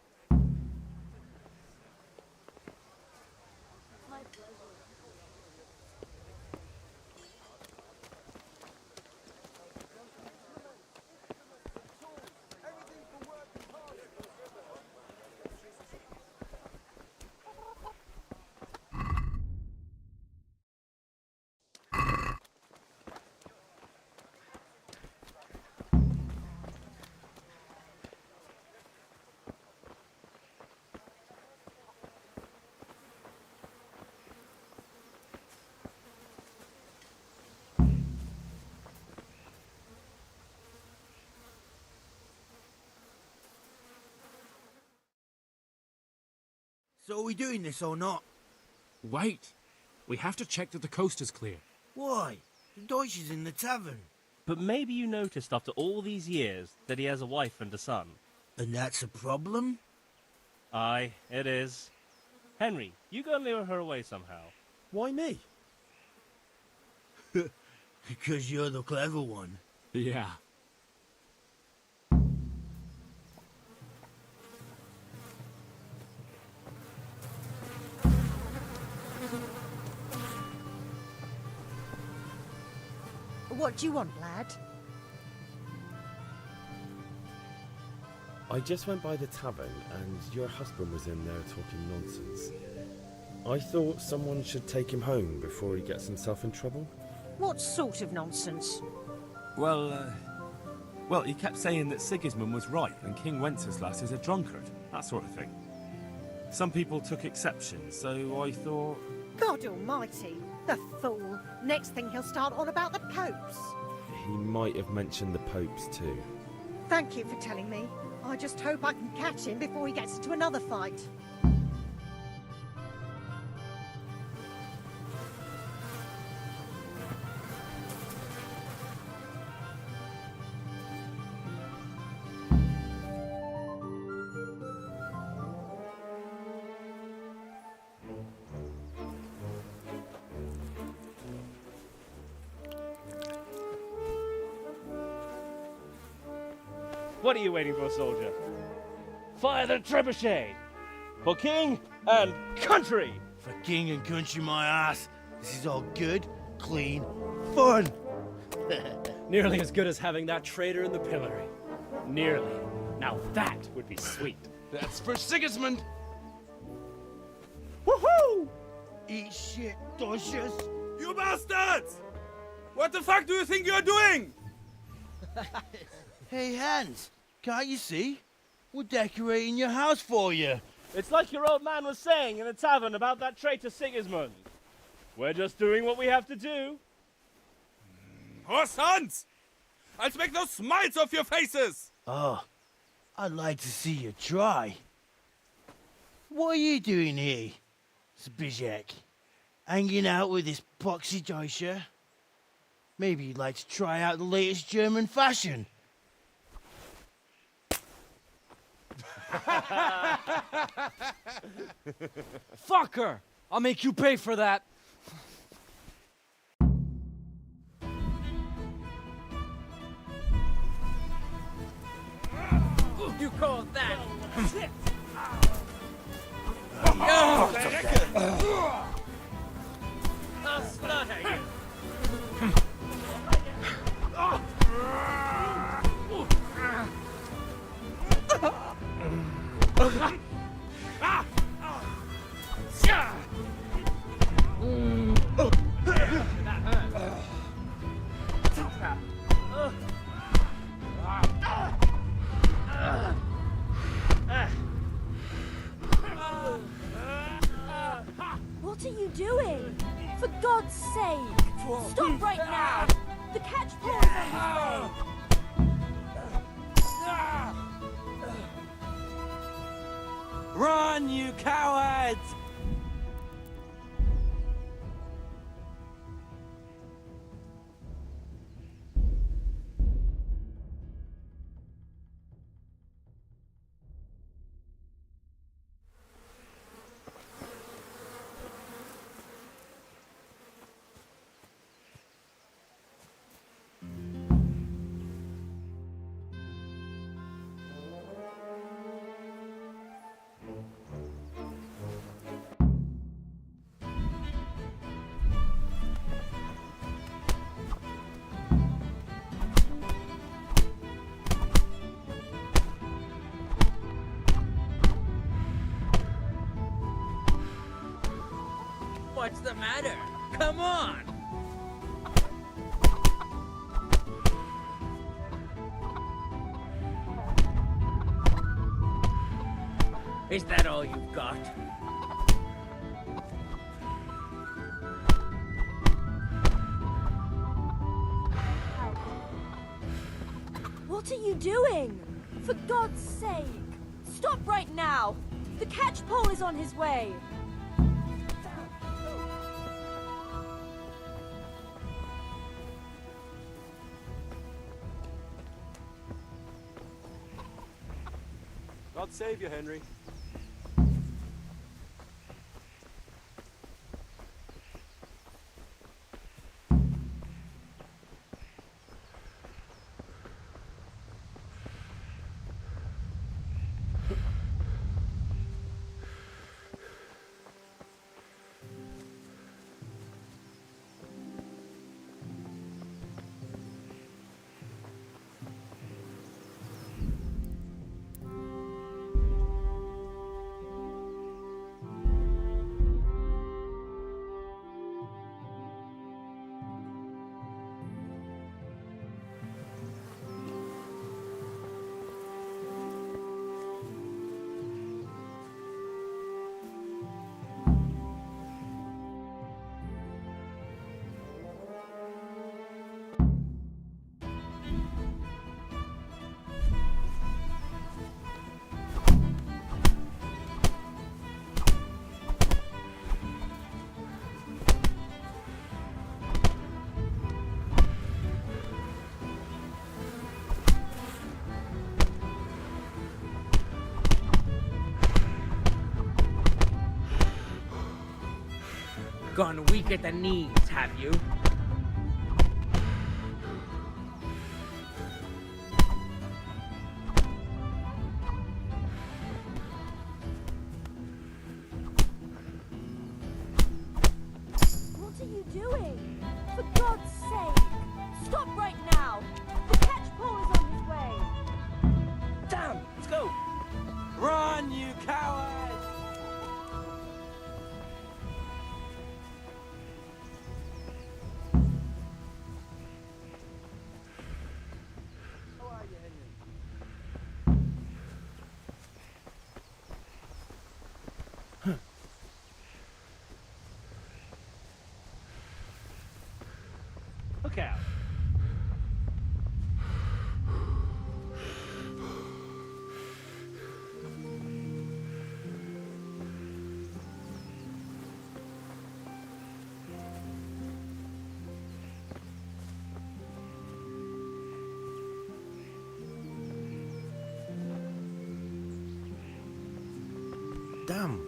So are we doing this or not? Wait. We have to check that the coast is clear. Why? The Deutsch is in the tavern. But maybe you noticed after all these years that he has a wife and a son. And that's a problem? Aye, it is. Henry, you go and lure her away somehow. Why me? Because you're the clever one. Yeah. What do you want, lad? I just went by the tavern and your husband was in there talking nonsense. I thought someone should take him home before he gets himself in trouble. What sort of nonsense? Well, he kept saying that Sigismund was right and King Wenceslas is a drunkard, that sort of thing. Some people took exception, so I thought... God almighty, the fool. Next thing he'll start on about the popes. He might have mentioned the popes too. Thank you for telling me. I just hope I can catch him before he gets into another fight. What are you waiting for, soldier? Fire the trebuchet! For king and country! For king and country, my ass. This is all good, clean, fun. Nearly as good as having that traitor in the pillory. Nearly. Now that would be sweet. That's for Sigismund! Woohoo! Eat shit, Deutsches. You bastards! What the fuck do you think you're doing? Hey, Hans, can't you see? We're decorating your house for you. It's like your old man was saying in the tavern about that traitor Sigismund. We're just doing what we have to do. Horse Hans! I'll make those smiles off your faces! Oh, I'd like to see you try. What are you doing here, Zbigniew? Hanging out with this poxy Deutscher? Maybe you'd like to try out the latest German fashion. Fucker! I'll make you pay for that. you call that? I'll slaughter you. What are you doing? For God's sake! Stop right now! The catch pole is on his way! Run, you cowards! What's the matter? Come on! Is that all you've got? What are you doing? For God's sake! Stop right now! The catch pole is on his way! God save you, Henry. Gone weak at the knees, have you? What are you doing? For God's sake! Stop right now! The catch pole is on his way! Damn! Let's go! Run, you cowards! Look out. Damn.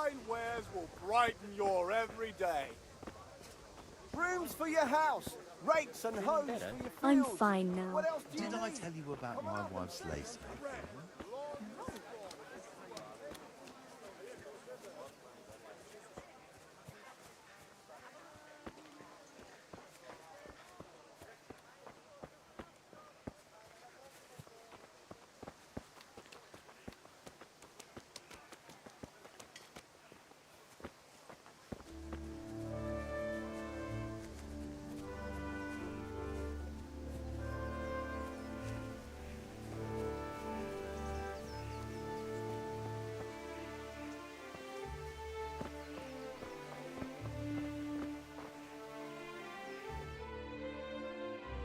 fine wares will brighten your every day. Brooms for your house, rakes and hoes for your fields. I'm fine now. What else do you Did I need? tell you about my wife's lace making?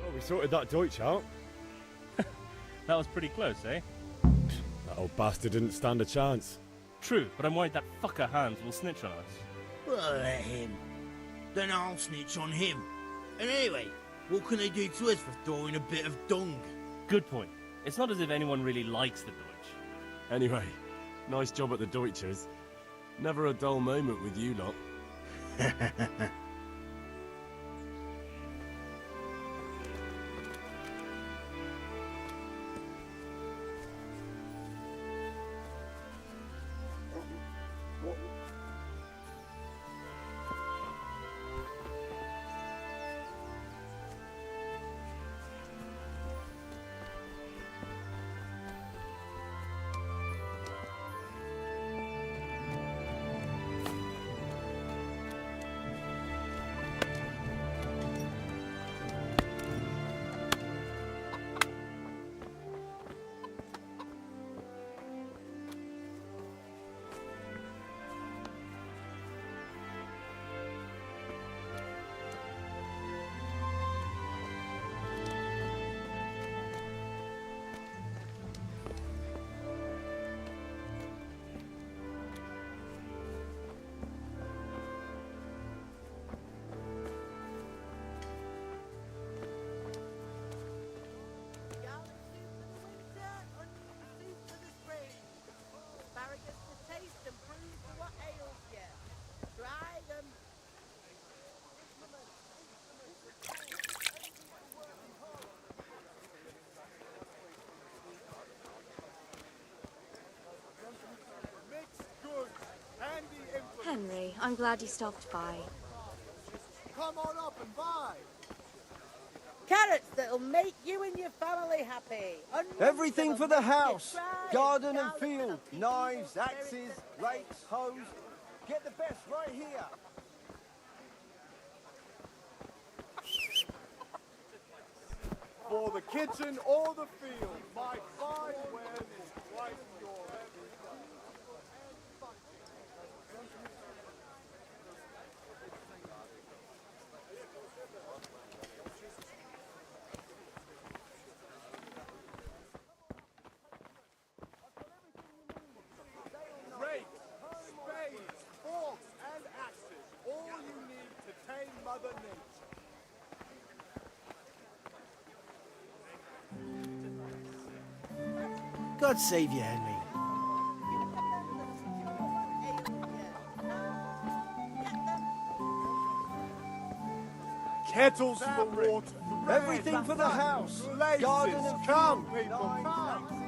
Well, we sorted that Deutsch out. That was pretty close, eh? That old bastard didn't stand a chance. True, but I'm worried that fucker Hans will snitch on us. Well, let him. Then I'll snitch on him. And anyway, what can they do to us for throwing a bit of dung? Good point. It's not as if anyone really likes the Deutsch. Anyway, nice job at the Deutschers. Never a dull moment with you lot. Henry, I'm glad you stopped by. Come on up and buy. Carrots that'll make you and your family happy. Onions Everything that'll for the make you house. try. Garden and field. Knives, axes, rakes, hoes. Get the best right here. For the kitchen or the field, my fine wares will brighten your every day. Rakes, spades, forks, and axes. All you need to tame Mother Nature. God save you, Henry. Kettles for water. Everything for the house. Garden and Come, field. people, come.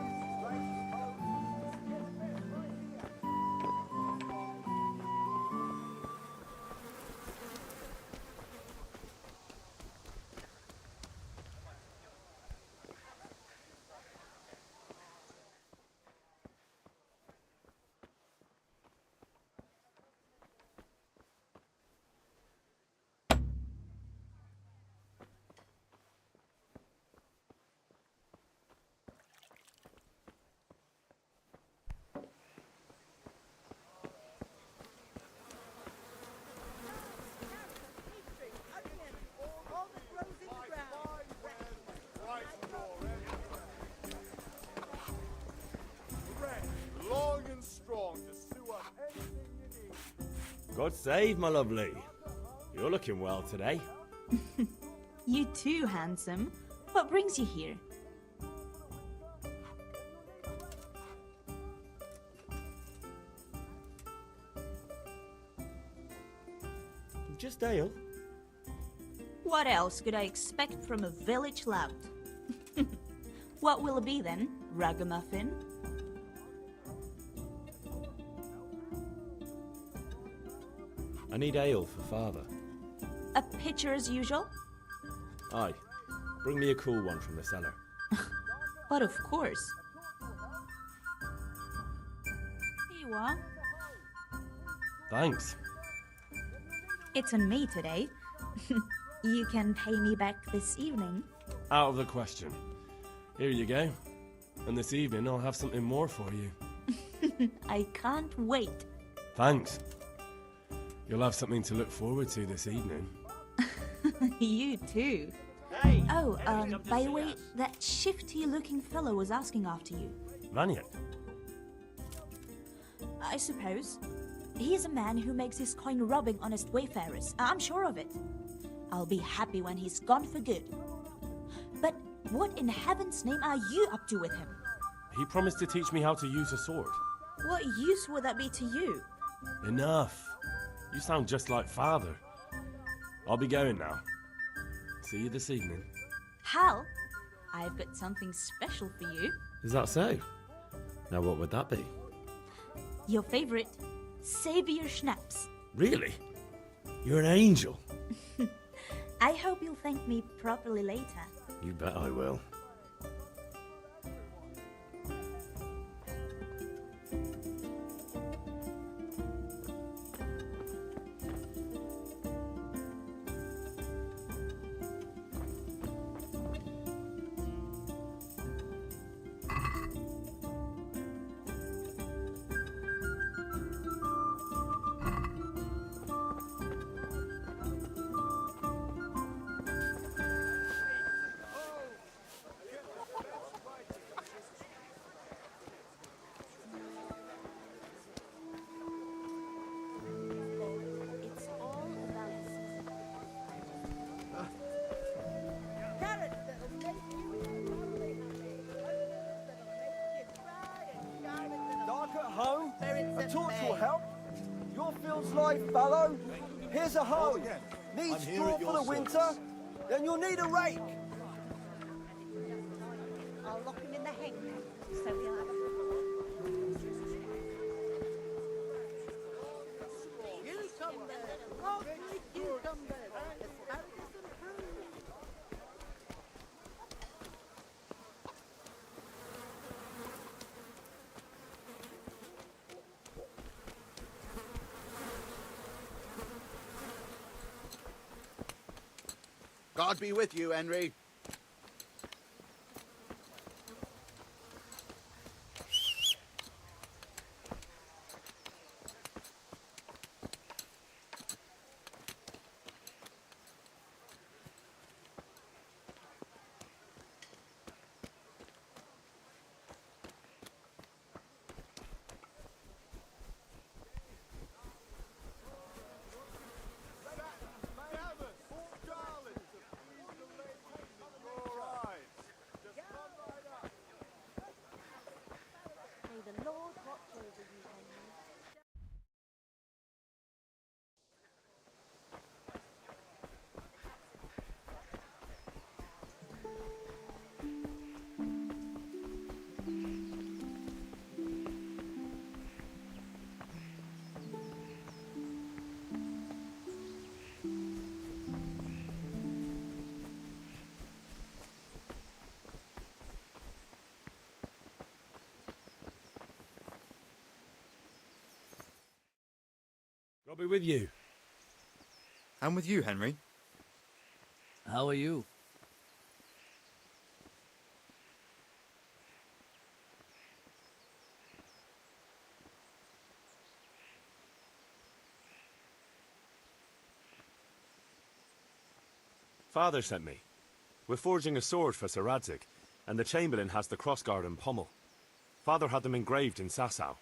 Long and strong to sew up anything you need. God save, my lovely. You're looking well today. You too, handsome. What brings you here? Just ale. What else could I expect from a village lout? What will it be then? Ragamuffin? I need ale for father. A pitcher as usual? Aye. Bring me a cool one from the cellar. But of course. Here you are. Thanks. It's on me today. You can pay me back this evening. Out of the question. Here you go. And this evening I'll have something more for you. I can't wait. Thanks. You'll have something to look forward to this evening. You too. Hey! Oh, by the way, that shifty-looking fellow was asking after you. Vanya? I suppose. He's a man who makes his coin robbing honest wayfarers. I'm sure of it. I'll be happy when he's gone for good. But what in heaven's name are you up to with him? He promised to teach me how to use a sword. What use would that be to you? Enough. You sound just like father. I'll be going now. See you this evening. Hal, I've got something special for you. Is that so? Now what would that be? Your favorite, Savior Schnapps. Really? You're an angel. I hope you'll thank me properly later. You bet I will. Dark at home? A torch will help. Your field's life fallow. Here's a hoe. Need I'm here straw at for your the winter? Then you'll need a rake. I'll lock him in the hen pen, so he'll have a... Cucumbers, lovely cucumbers, asparagus and prunes. God be with you, Henry. May the Lord watch over you, Henry. God be with you. And with you, Henry. How are you? Father sent me. We're forging a sword for Sir Radzig, and the Chamberlain has the crossguard and pommel. Father had them engraved in Sasau.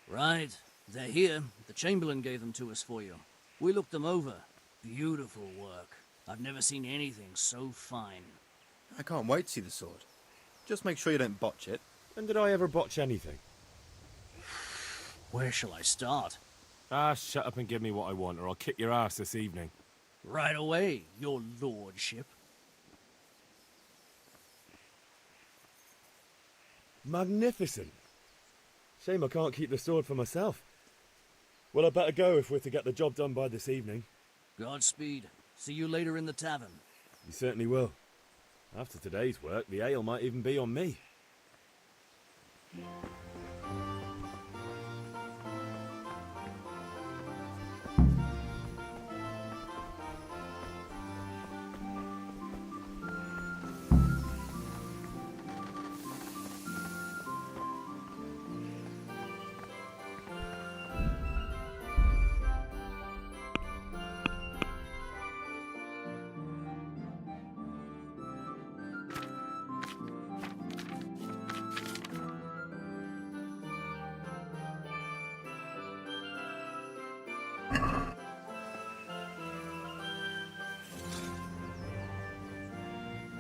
Right. They're here. The Chamberlain gave them to us for you. We looked them over. Beautiful work. I've never seen anything so fine. I can't wait to see the sword. Just make sure you don't botch it. When did I ever botch anything? Where shall I start? Ah, shut up and give me what I want, or I'll kick your ass this evening. Right away, your lordship. Magnificent. Shame I can't keep the sword for myself. Well, I better go if we're to get the job done by this evening. Godspeed. See you later in the tavern. You certainly will. After today's work, the ale might even be on me.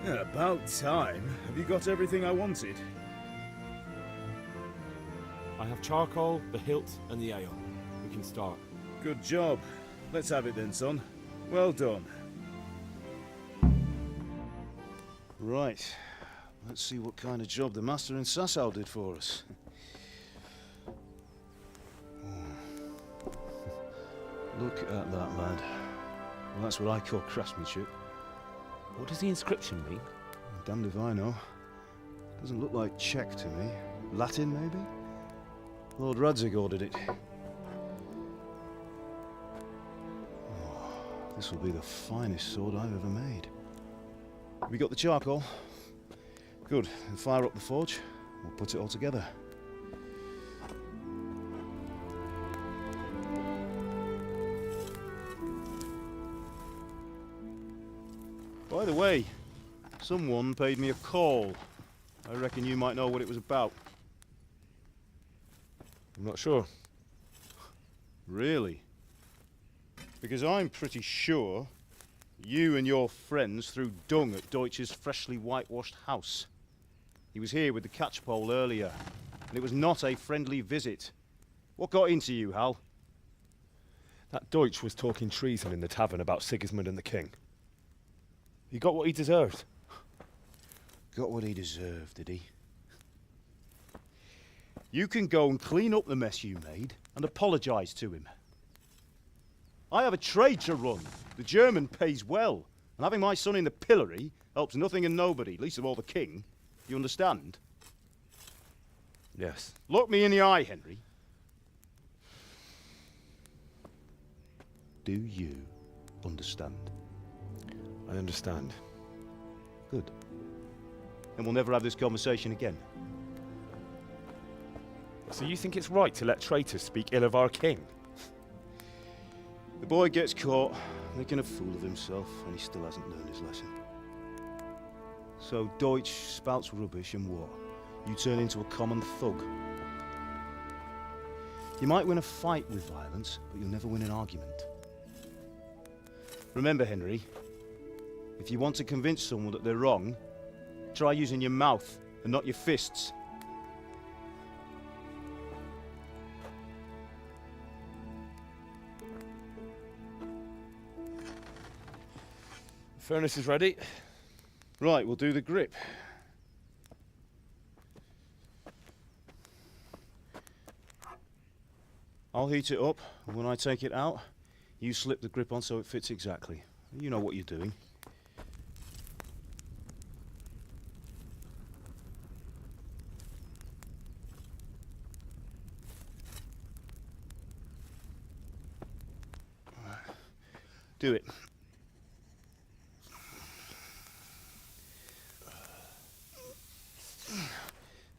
Yeah, about time. Have you got everything I wanted? I have charcoal, the hilt, and the ale. We can start. Good job. Let's have it then, son. Well done. Right. Let's see what kind of job the master in Sasau did for us. Look at that, lad. Well, that's what I call craftsmanship. What does the inscription mean? Damned if I know. Doesn't look like Czech to me. Latin, maybe? Lord Radzig ordered it. Oh, this will be the finest sword I've ever made. Have we got the charcoal? Good. Then fire up the forge. We'll put it all together. By the way, someone paid me a call. I reckon you might know what it was about. I'm not sure. Really? Because I'm pretty sure you and your friends threw dung at Deutsch's freshly whitewashed house. He was here with the catchpole earlier, and it was not a friendly visit. What got into you, Hal? That Deutsch was talking treason in the tavern about Sigismund and the king. He got what he deserved. Got what he deserved, did he? You can go and clean up the mess you made and apologise to him. I have a trade to run. The German pays well, and having my son in the pillory helps nothing and nobody, least of all the king. You understand? Yes. Look me in the eye, Henry. Do you understand? I understand. Good. Then we'll never have this conversation again. So you think it's right to let traitors speak ill of our king? The boy gets caught, making a fool of himself, and he still hasn't learned his lesson. So Deutsch spouts rubbish, and what? You turn into a common thug. You might win a fight with violence, but you'll never win an argument. Remember, Henry, if you want to convince someone that they're wrong, try using your mouth and not your fists. The furnace is ready. Right, we'll do the grip. I'll heat it up, and when I take it out, you slip the grip on so it fits exactly. You know what you're doing. Do it.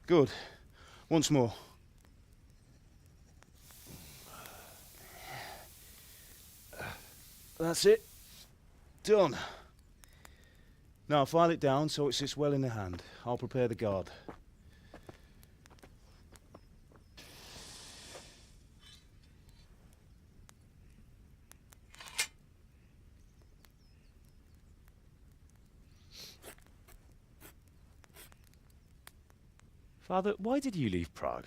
Good. Once more. That's it. Done. Now file it down so it sits well in the hand. I'll prepare the guard. Father, why did you leave Prague?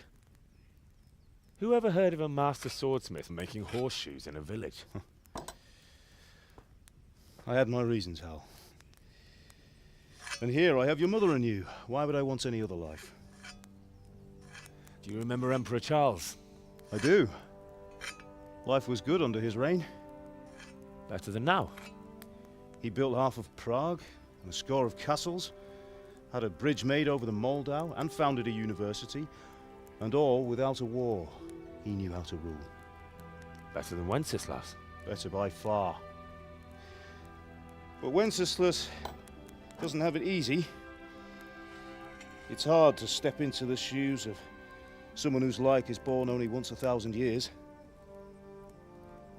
Who ever heard of a master swordsmith making horseshoes in a village? I had my reasons, Hal. And here I have your mother and you. Why would I want any other life? Do you remember Emperor Charles? I do. Life was good under his reign. Better than now. He built half of Prague and a score of castles, had a bridge made over the Moldau, and founded a university, and all without a war. He knew how to rule. Better than Wenceslas. Better by far. But Wenceslas doesn't have it easy. It's hard to step into the shoes of someone whose like is born only once 1,000 years.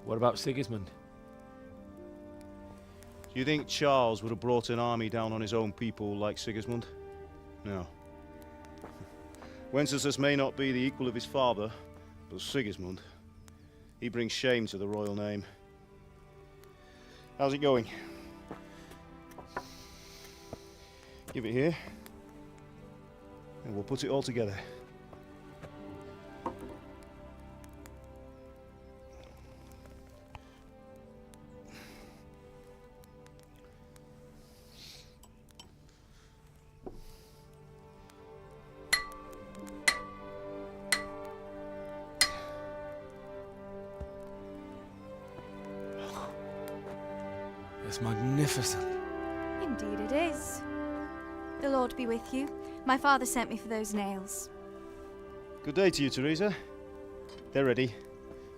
What about Sigismund? Do you think Charles would have brought an army down on his own people like Sigismund? No. Wenceslas may not be the equal of his father, but Sigismund, he brings shame to the royal name. How's it going? Give it here, and we'll put it all together. It's magnificent. Indeed it is. The Lord be with you. My father sent me for those nails. Good day to you, Teresa. They're ready.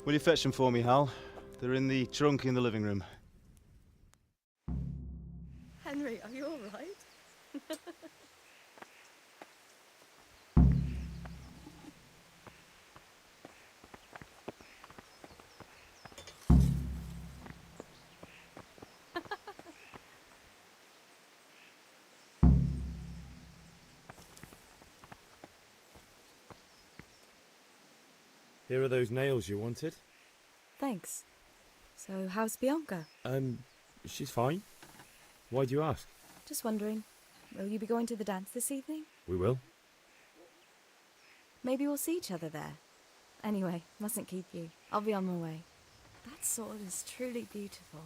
Will you fetch them for me, Hal? They're in the trunk in the living room. Henry, are you all right? Here are those nails you wanted. Thanks. So, how's Bianca? She's fine. Why do you ask? Just wondering, will you be going to the dance this evening? We will. Maybe we'll see each other there. Anyway, mustn't keep you. I'll be on my way. That sword is truly beautiful.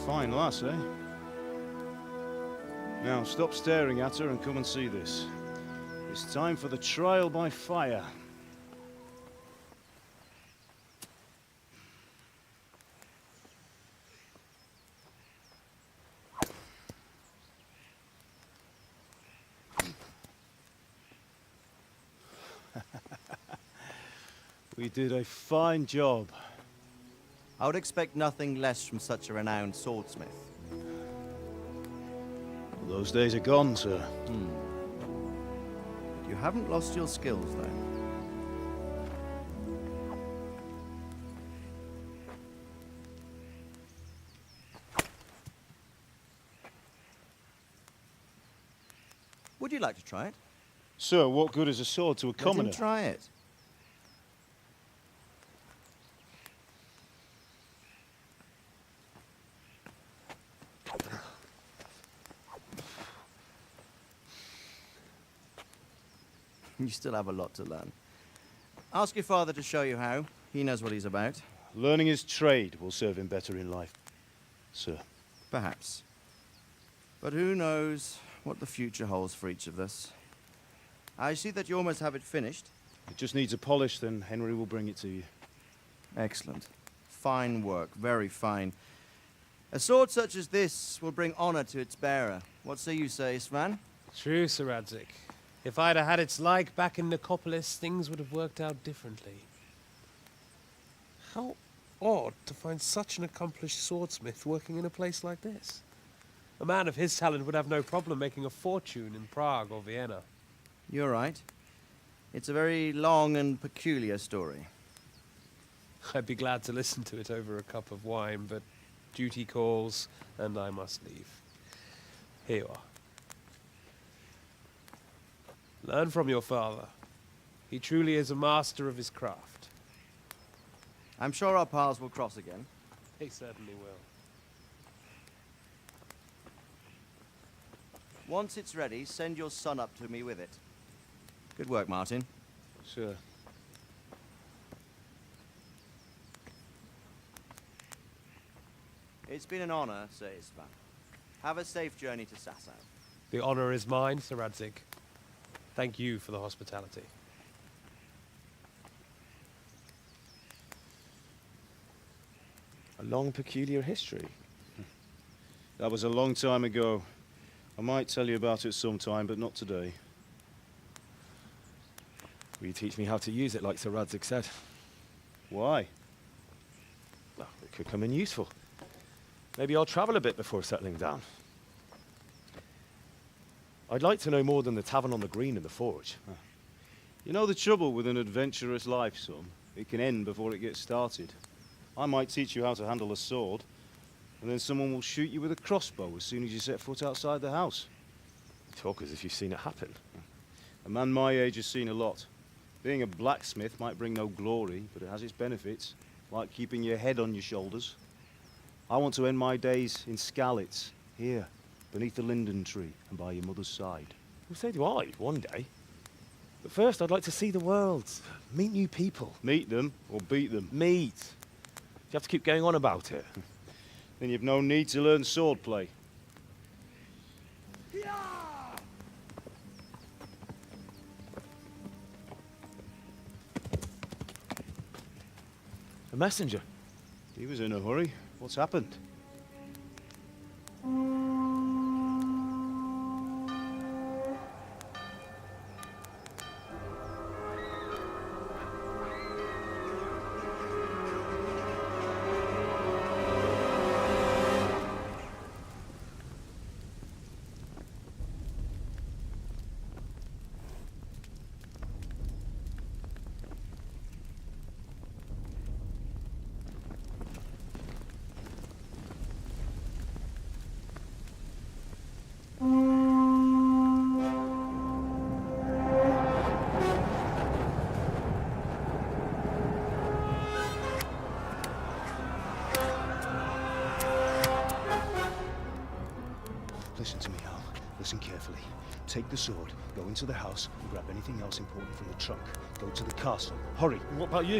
Fine lass, eh? Now stop staring at her and come and see this. It's time for the trial by fire. We did a fine job. I would expect nothing less from such a renowned swordsmith. Well, those days are gone, sir. You haven't lost your skills, though. Would you like to try it? Sir, what good is a sword to a commoner? Let him try it. You still have a lot to learn. Ask your father to show you how. He knows what he's about. Learning his trade will serve him better in life, sir. Perhaps. But who knows what the future holds for each of us. I see that you almost have it finished. It just needs a polish, then Henry will bring it to you. Excellent. Fine work, very fine. A sword such as this will bring honor to its bearer. What say you, Svan? True, Sir Radzig. If I'd have had its like back in Nicopolis, things would have worked out differently. How odd to find such an accomplished swordsmith working in a place like this. A man of his talent would have no problem making a fortune in Prague or Vienna. You're right. It's a very long and peculiar story. I'd be glad to listen to it over a cup of wine, but duty calls, and I must leave. Here you are. Learn from your father. He truly is a master of his craft. I'm sure our paths will cross again. He certainly will. Once it's ready, send your son up to me with it. Good work, Martin. Sir. It's been an honor, Sir Istvan. Have a safe journey to Sasau. The honor is mine, Sir Radzig. Thank you for the hospitality. A long, peculiar history. That was a long time ago. I might tell you about it sometime, but not today. Will you teach me how to use it like Sir Radzig said? Why? Well, it could come in useful. Maybe I'll travel a bit before settling down. I'd like to know more than the tavern on the green and the forge. You know the trouble with an adventurous life, son? It can end before it gets started. I might teach you how to handle a sword, and then someone will shoot you with a crossbow as soon as you set foot outside the house. You talk as if you've seen it happen. A man my age has seen a lot. Being a blacksmith might bring no glory, but it has its benefits, like keeping your head on your shoulders. I want to end my days in Skalitz, here, beneath the linden tree and by your mother's side. Well, so do I, one day. But first, I'd like to see the world, meet new people. Meet them or beat them? Meet. You have to keep going on about it. Then you've no need to learn swordplay. A messenger. He was in a hurry. What's happened? Listen to me, Al. Listen carefully. Take the sword, go into the house, and grab anything else important from the trunk. Go to the castle. Hurry! What about you?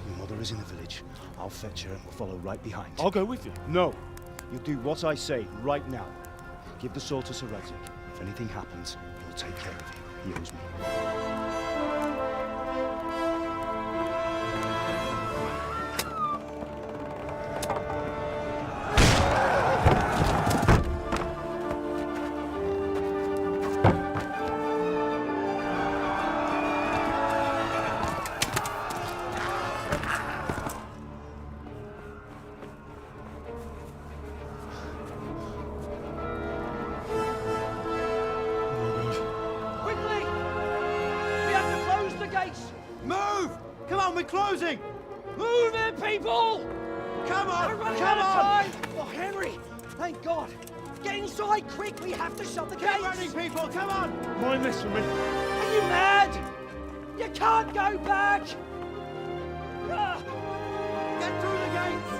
Your mother is in the village. I'll fetch her and we'll follow right behind. I'll go with you. No. You do what I say right now. Give the sword to Sir Radzig. If anything happens, he'll take care of you. He owes me. Quickly! We have to close the gates! Move! Come on, we're closing! Move it, people! Come on! We're running Come out of on! time! Oh, Henry! Thank God! Get inside, quick! We have to shut the gates! Get running, people! Come on! Mind this for me. Are you mad? You can't go back! Ah. Get through the gates!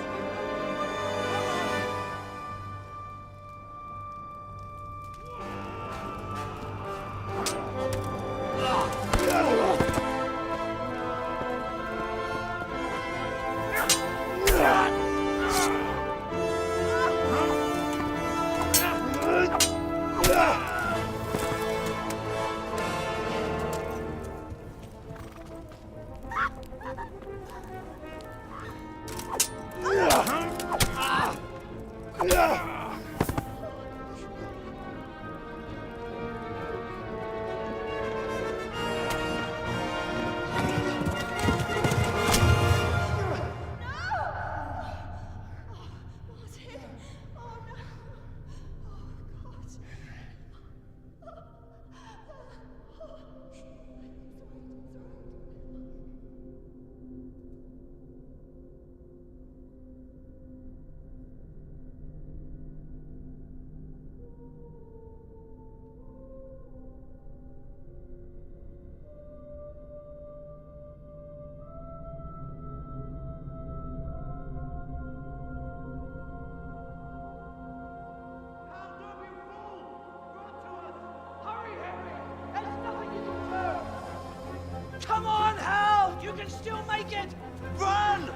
Run!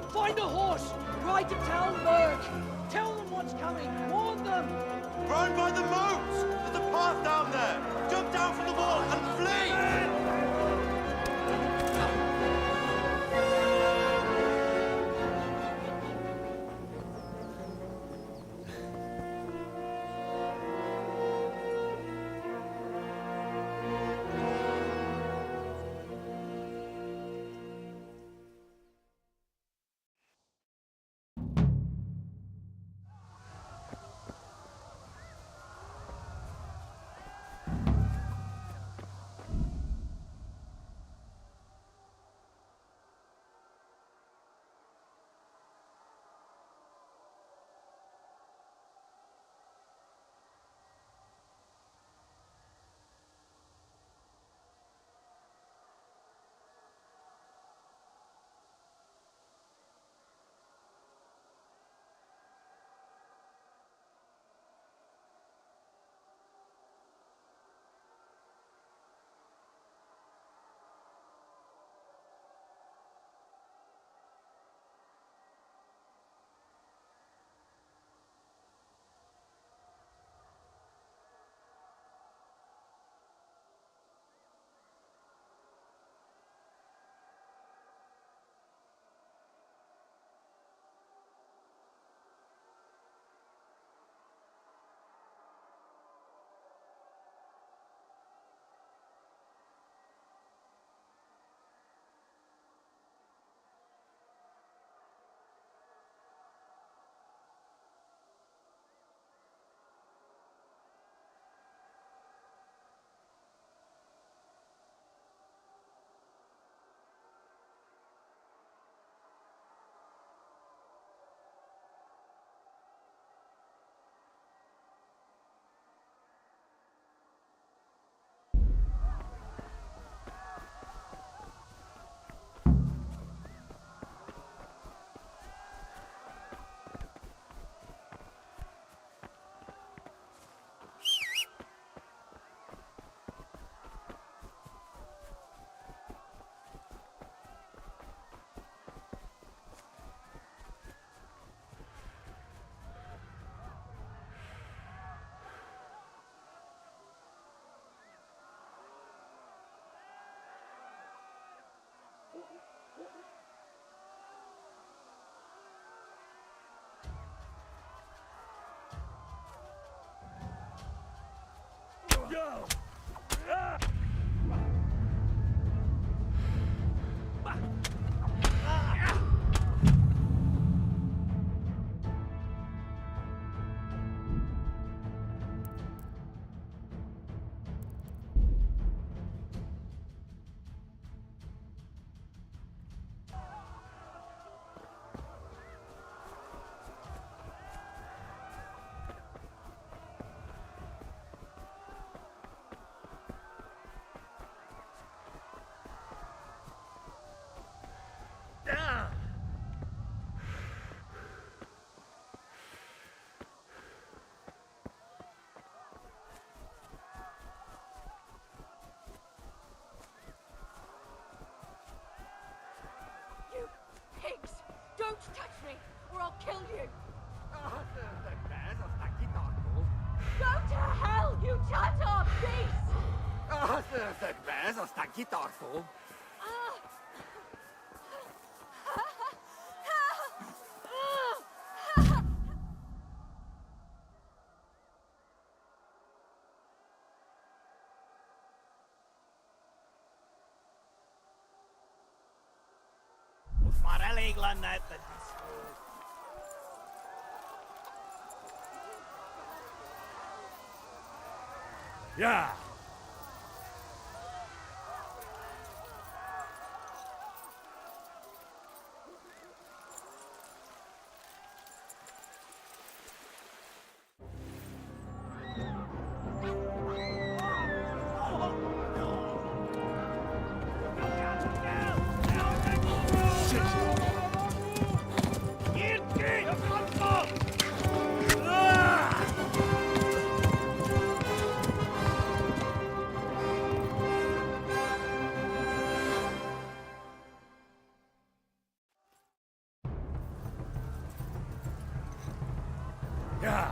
Find a horse! Ride to town, Merc! Tell them what's coming! Warn them! Run by the moat! There's a path down there! Jump down from the wall and flee! Don't touch me, or I'll kill you! Go to hell, you Tatar beast! Yeah! Ihr geht auf Antwort! Yeah.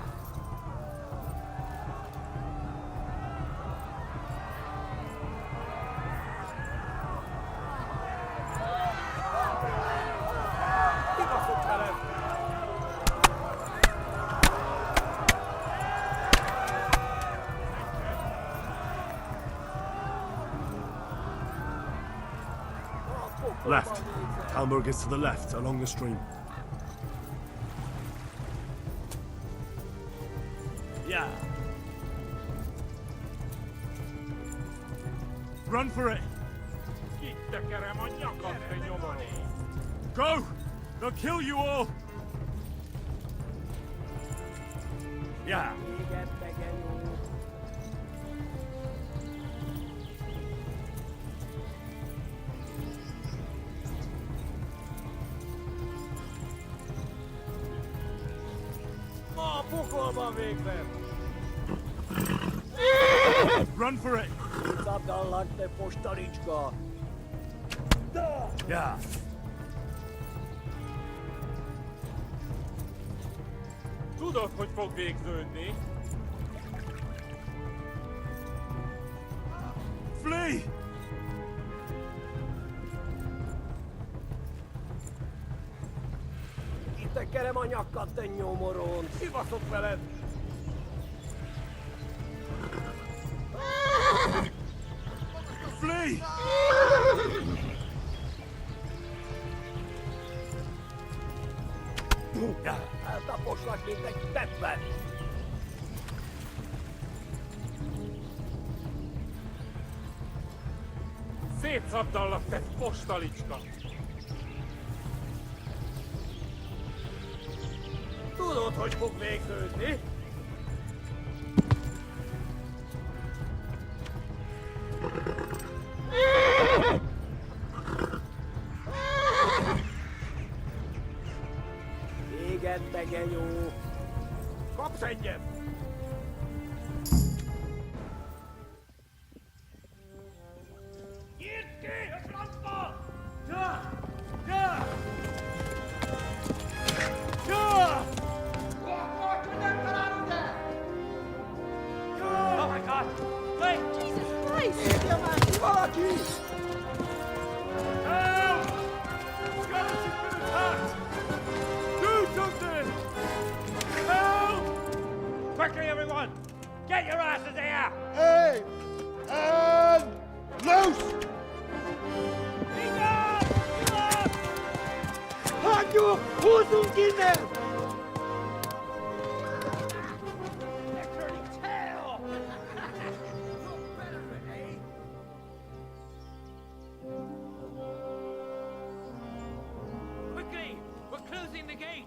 Left. Talmberg is to the left, along the stream. Yeah. Run for it! Go! They'll kill you all! Yeah. Run for it! Yeah. Tudod, hogy fog végződni? Flee! Kitekerem a nyakkad, te nyomorón! Kibaszok veled! Flee! Eltaposlak, mint egy teppet! Szétszabdallak, te postalicska! Tudod, hogy fog végződni? Téged, begenyó! Kapsz egyet! Nyírd ki a francba! Ja! Ja! Ja! Oh my God! Wait! Jesus Christ! Érje már ki valaki! Help! Scottish has been attacked! Do something! Help! Quickly, everyone! Get your asses here! Hey! And loose! Hagyjuk! Húzzunk innen! Quickly! We're closing the gate!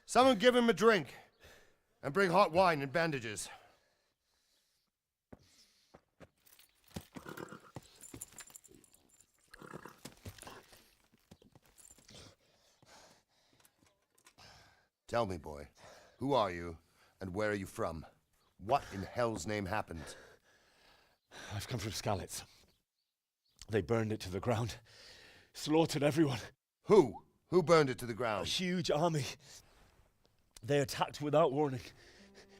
Someone give him a drink. And bring hot wine and bandages. Tell me, boy, who are you and where are you from? What in hell's name happened? I've come from Skalitz. They burned it to the ground. Slaughtered everyone. Who? Who burned it to the A ground? huge army. They attacked without warning.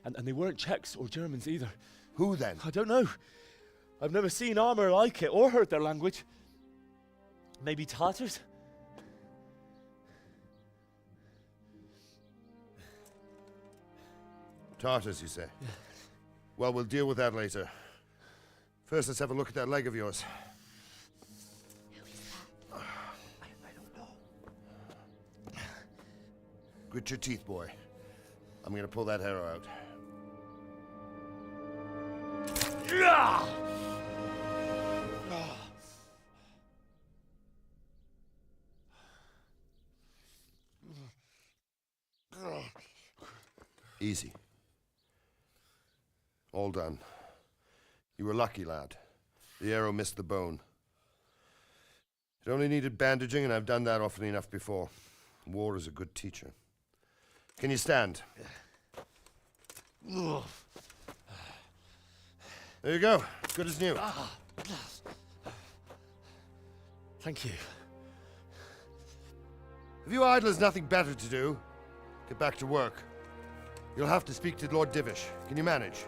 And they weren't Czechs or Germans either. Who then? I don't know. I've never seen armor like it or heard their language. Maybe Tatars? Tartars, you say? Well, we'll deal with that later. First, let's have a look at that leg of yours. I don't know. Grit your teeth, boy. I'm gonna pull that arrow out. Easy. All done. You were lucky, lad. The arrow missed the bone. It only needed bandaging, and I've done that often enough before. War is a good teacher. Can you stand? There you go. Good as new. Thank you. If you idlers nothing better to do, get back to work. You'll have to speak to Lord Divish. Can you manage?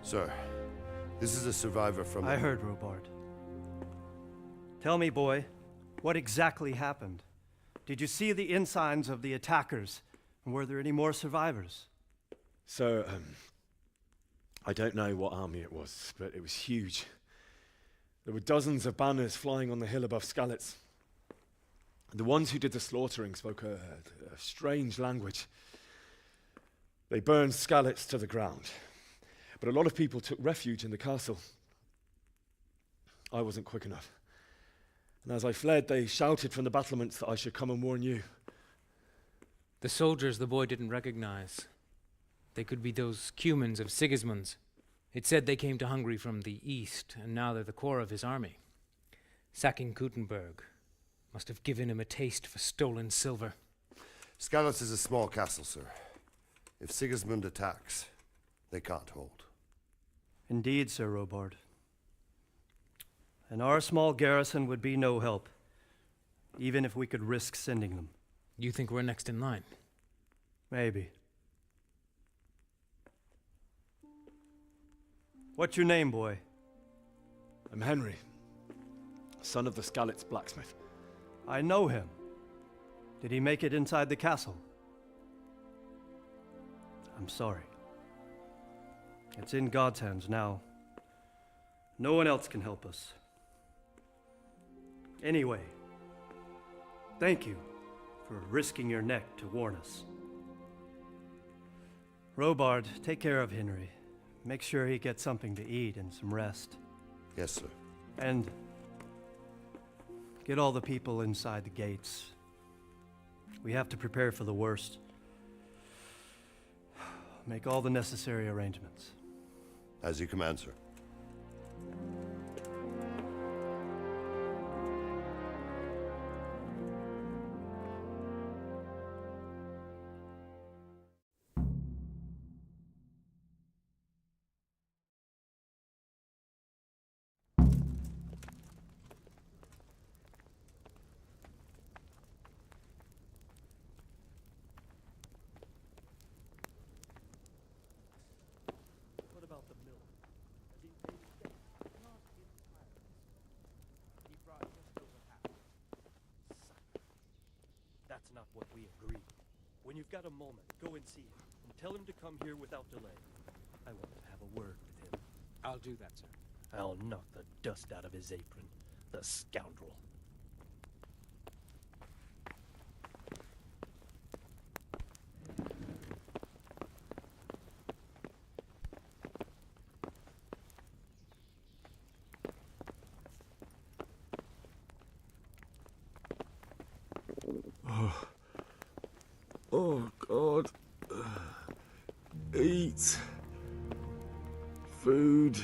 Sir, this is a survivor from... I heard, Robard. Tell me, boy, what exactly happened? Did you see the ensigns of the attackers? And were there any more survivors? So, I don't know what army it was, but it was huge. There were dozens of banners flying on the hill above Skalitz. The ones who did the slaughtering spoke a strange language. They burned Skalitz to the ground. But a lot of people took refuge in the castle. I wasn't quick enough. And as I fled, they shouted from the battlements that I should come and warn you. The soldiers the boy didn't recognize. They could be those Cumans of Sigismund's. It said they came to Hungary from the east, and now they're the core of his army. Sacking Gutenberg must have given him a taste for stolen silver. Skalitz is a small castle, sir. If Sigismund attacks, they can't hold. Indeed, Sir Robard. And our small garrison would be no help, even if we could risk sending them. You think we're next in line? Maybe. What's your name, boy? I'm Henry, son of the Skalitz blacksmith. I know him. Did he make it inside the castle? I'm sorry. It's in God's hands now. No one else can help us. Anyway, thank you for risking your neck to warn us. Robard, take care of Henry. Make sure he gets something to eat and some rest. Yes, sir. And get all the people inside the gates. We have to prepare for the worst. Make all the necessary arrangements. As you command, sir. What about the mill? He brought just over half. That's not what we agreed. When you've got a moment, go and see him, and tell him to come here without delay. I want to have a word with him. I'll do that, sir. I'll knock the dust out of his apron, the scoundrel. Oh, God. Eat. Food.